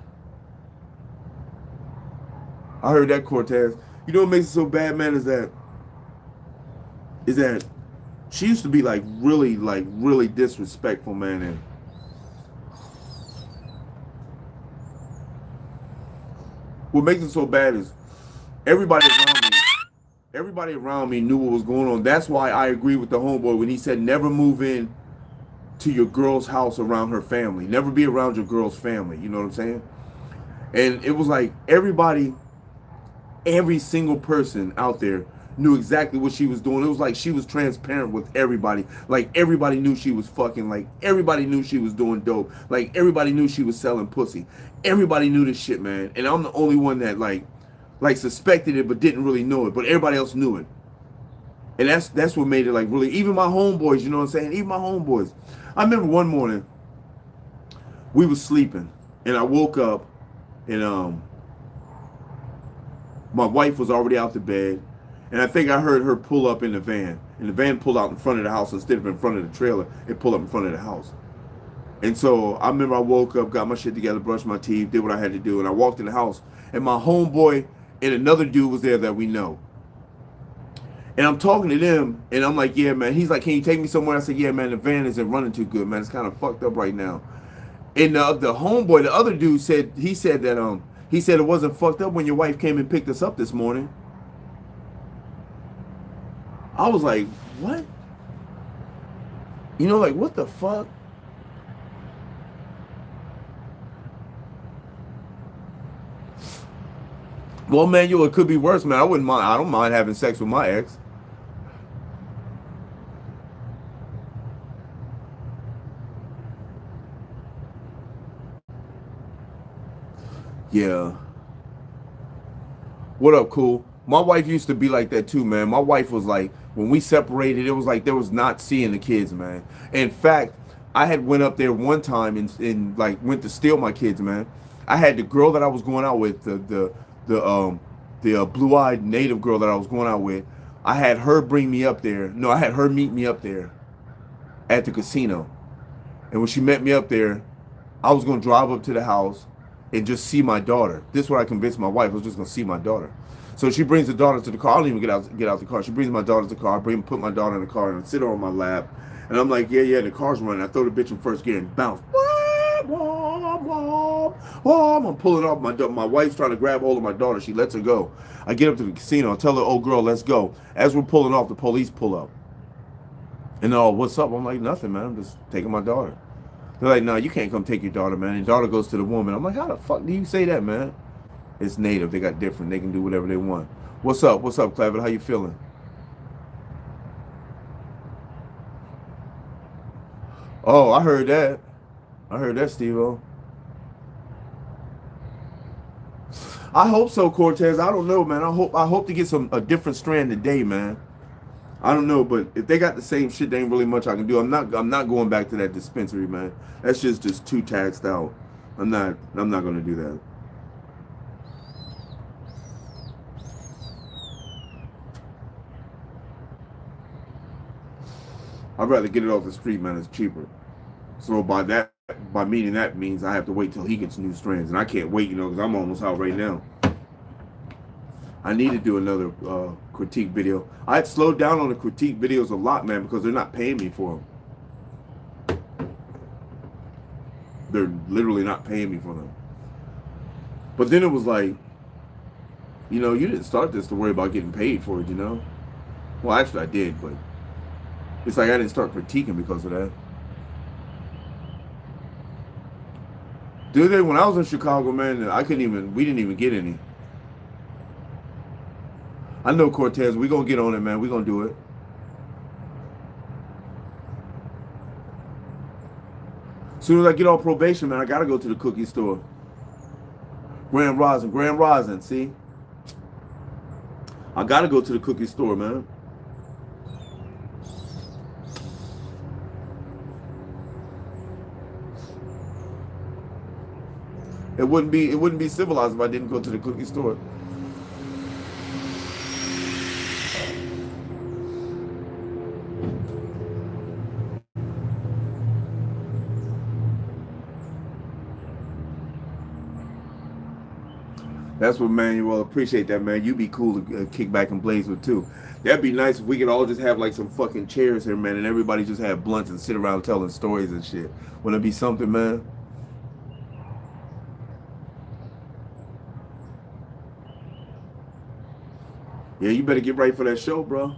I heard that, Cortez. You know what makes it so bad, man, is that she used to be like really disrespectful, man. And what makes it so bad is everybody around me everybody around me knew what was going on. That's why I agree with the homeboy when he said never move in to your girl's house around her family. Never be around your girl's family. You know what I'm saying? And it was like everybody, every single person out there knew exactly what she was doing. It was like she was transparent with everybody. Like everybody knew she was fucking. Like everybody knew she was doing dope. Like everybody knew she was selling pussy. Everybody knew this shit, man. And I'm the only one that like suspected it but didn't really know it. But everybody else knew it. And that's what made it like really. Even my homeboys, you know what I'm saying? Even my homeboys. I remember one morning we was sleeping and I woke up and my wife was already out the bed, and I think I heard her pull up in the van. And the van pulled out in front of the house instead of in front of the trailer. It pulled up in front of the house. And so I remember I woke up, got my shit together, brushed my teeth, did what I had to do, and I walked in the house. And my homeboy and another dude was there that we know. And I'm talking to them, and I'm like, yeah, man. He's like, can you take me somewhere? I said, yeah, man, the van isn't running too good, man. It's kind of fucked up right now. And the homeboy, the other dude said, he said it wasn't fucked up when your wife came and picked us up this morning. I was like, what? You know, like, what the fuck? Well, man, it could be worse, man. I don't mind having sex with my ex. Yeah. What up, cool? My wife used to be like that too, man. My wife was like, when we separated, it was like there was not seeing the kids, man. In fact, I had went up there one time and like went to steal my kids, man. I had the girl that I was going out with, the blue-eyed native girl that I was going out with. I had her bring me up there. No, I had her meet me up there at the casino. And when she met me up there, I was gonna drive up to the house and just see my daughter. This is what I convinced my wife. I was just gonna see my daughter. So she brings the daughter to the car. I don't even get out the car. She brings my daughter to the car. Put my daughter in the car and I sit her on my lap. And I'm like, yeah, the car's running. I throw the bitch in first gear and bounce. I'm pulling off. My wife's trying to grab hold of my daughter. She lets her go. I get up to the casino. I tell her, oh girl, let's go. As we're pulling off, the police pull up. And they're all, what's up? I'm like, nothing, man. I'm just taking my daughter. They're like, no, you can't come take your daughter, man. And daughter goes to the woman. I'm like, how the fuck do you say that, man? It's native. They got different. They can do whatever they want. What's up? What's up, Clever? How you feeling? Oh, I heard that. I heard that, Steve-O. I hope so, Cortez. I don't know, man. I hope to get a different strand today, man. I don't know, but if they got the same shit, there ain't really much I can do. I'm not going back to that dispensary, man. That's just too taxed out. I'm not gonna do that. I'd rather get it off the street, man. It's cheaper. So by meaning that means I have to wait till he gets new strands, and I can't wait, you know, because I'm almost out right now. I need to do another critique video. I had slowed down on the critique videos a lot, man, because they're not paying me for them. They're literally not paying me for them. But then it was like, you know, you didn't start this to worry about getting paid for it, you know? Well, actually I did, but it's like I didn't start critiquing because of that. The other day when I was in Chicago, man, we didn't even get any. I know, Cortez, we gonna get on it, man. We gonna do it. As soon as I get off probation, man, I gotta go to the cookie store. Grand Rising, see? I gotta go to the cookie store, man. It wouldn't be civilized if I didn't go to the cookie store. That's what, Manuel, appreciate that, man. You be cool to kick back and blaze with too. That'd be nice if we could all just have like some fucking chairs here, man, and everybody just have blunts and sit around telling stories and shit. Wouldn't it be something, man? Yeah, you better get ready for that show, bro.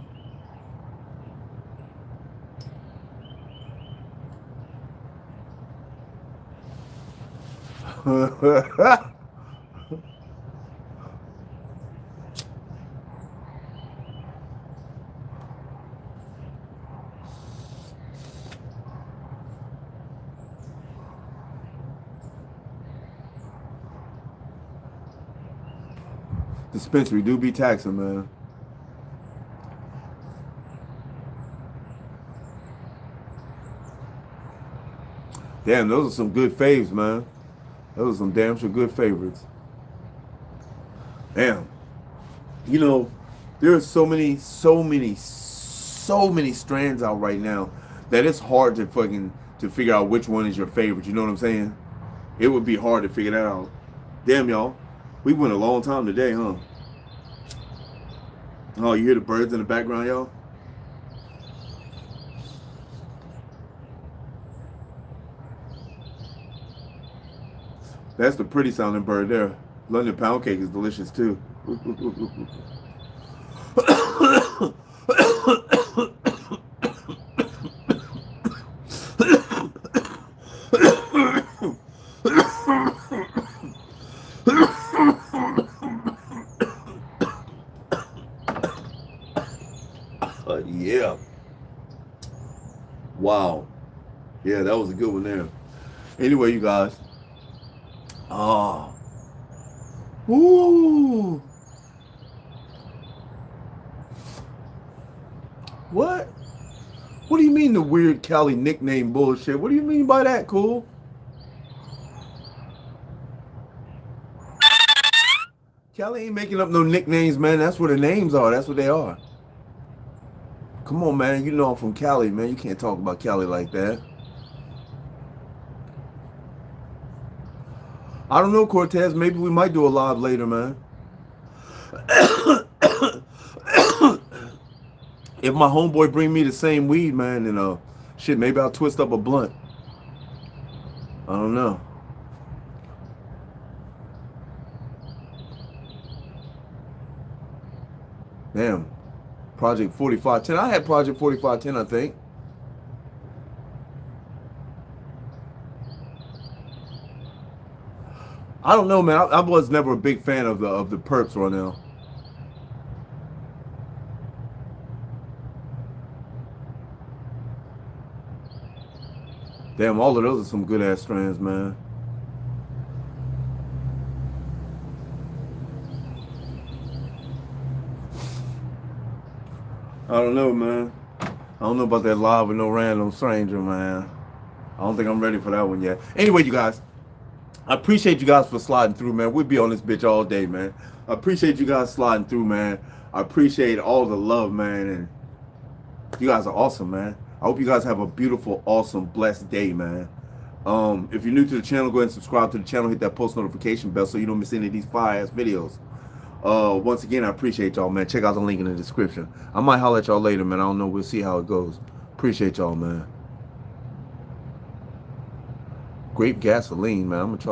Dispensary do be taxing, man. Damn, those are some good faves, man. Those are some damn sure good favorites. Damn. You know, there's so many strands out right now that it's hard to figure out which one is your favorite. You know what I'm saying? It would be hard to figure that out. Damn, y'all. We went a long time today, huh? Oh, you hear the birds in the background, y'all? That's the pretty sounding bird there. London pound cake is delicious too. Yeah. Wow. Yeah, that was a good one there. Anyway, you guys. Oh. Ooh. What? What do you mean the weird Cali nickname bullshit? What do you mean by that, Cool? Cali ain't making up no nicknames, man. That's what the names are. That's what they are. Come on, man. You know I'm from Cali, man. You can't talk about Cali like that. I don't know, Cortez. Maybe we might do a live later, man. If my homeboy bring me the same weed, man, then shit, maybe I'll twist up a blunt. I don't know. Damn. Project 4510. I had Project 4510, I think. I don't know, man. I was never a big fan of the perps right now. Damn, all of those are some good ass strands, man. I don't know, man. I don't know about that live with no random stranger, man. I don't think I'm ready for that one yet. Anyway, you guys, I appreciate you guys for sliding through, man. We'll be on this bitch all day, man. I appreciate you guys sliding through, man. I appreciate all the love, man. And you guys are awesome, man. I hope you guys have a beautiful, awesome, blessed day, man. If you're new to the channel, go ahead and subscribe to the channel. Hit that post notification bell so you don't miss any of these fire-ass videos. Once again, I appreciate y'all, man. Check out the link in the description. I might holler at y'all later, man. I don't know. We'll see how it goes. Appreciate y'all, man. Grape gasoline, man. I'm going to try.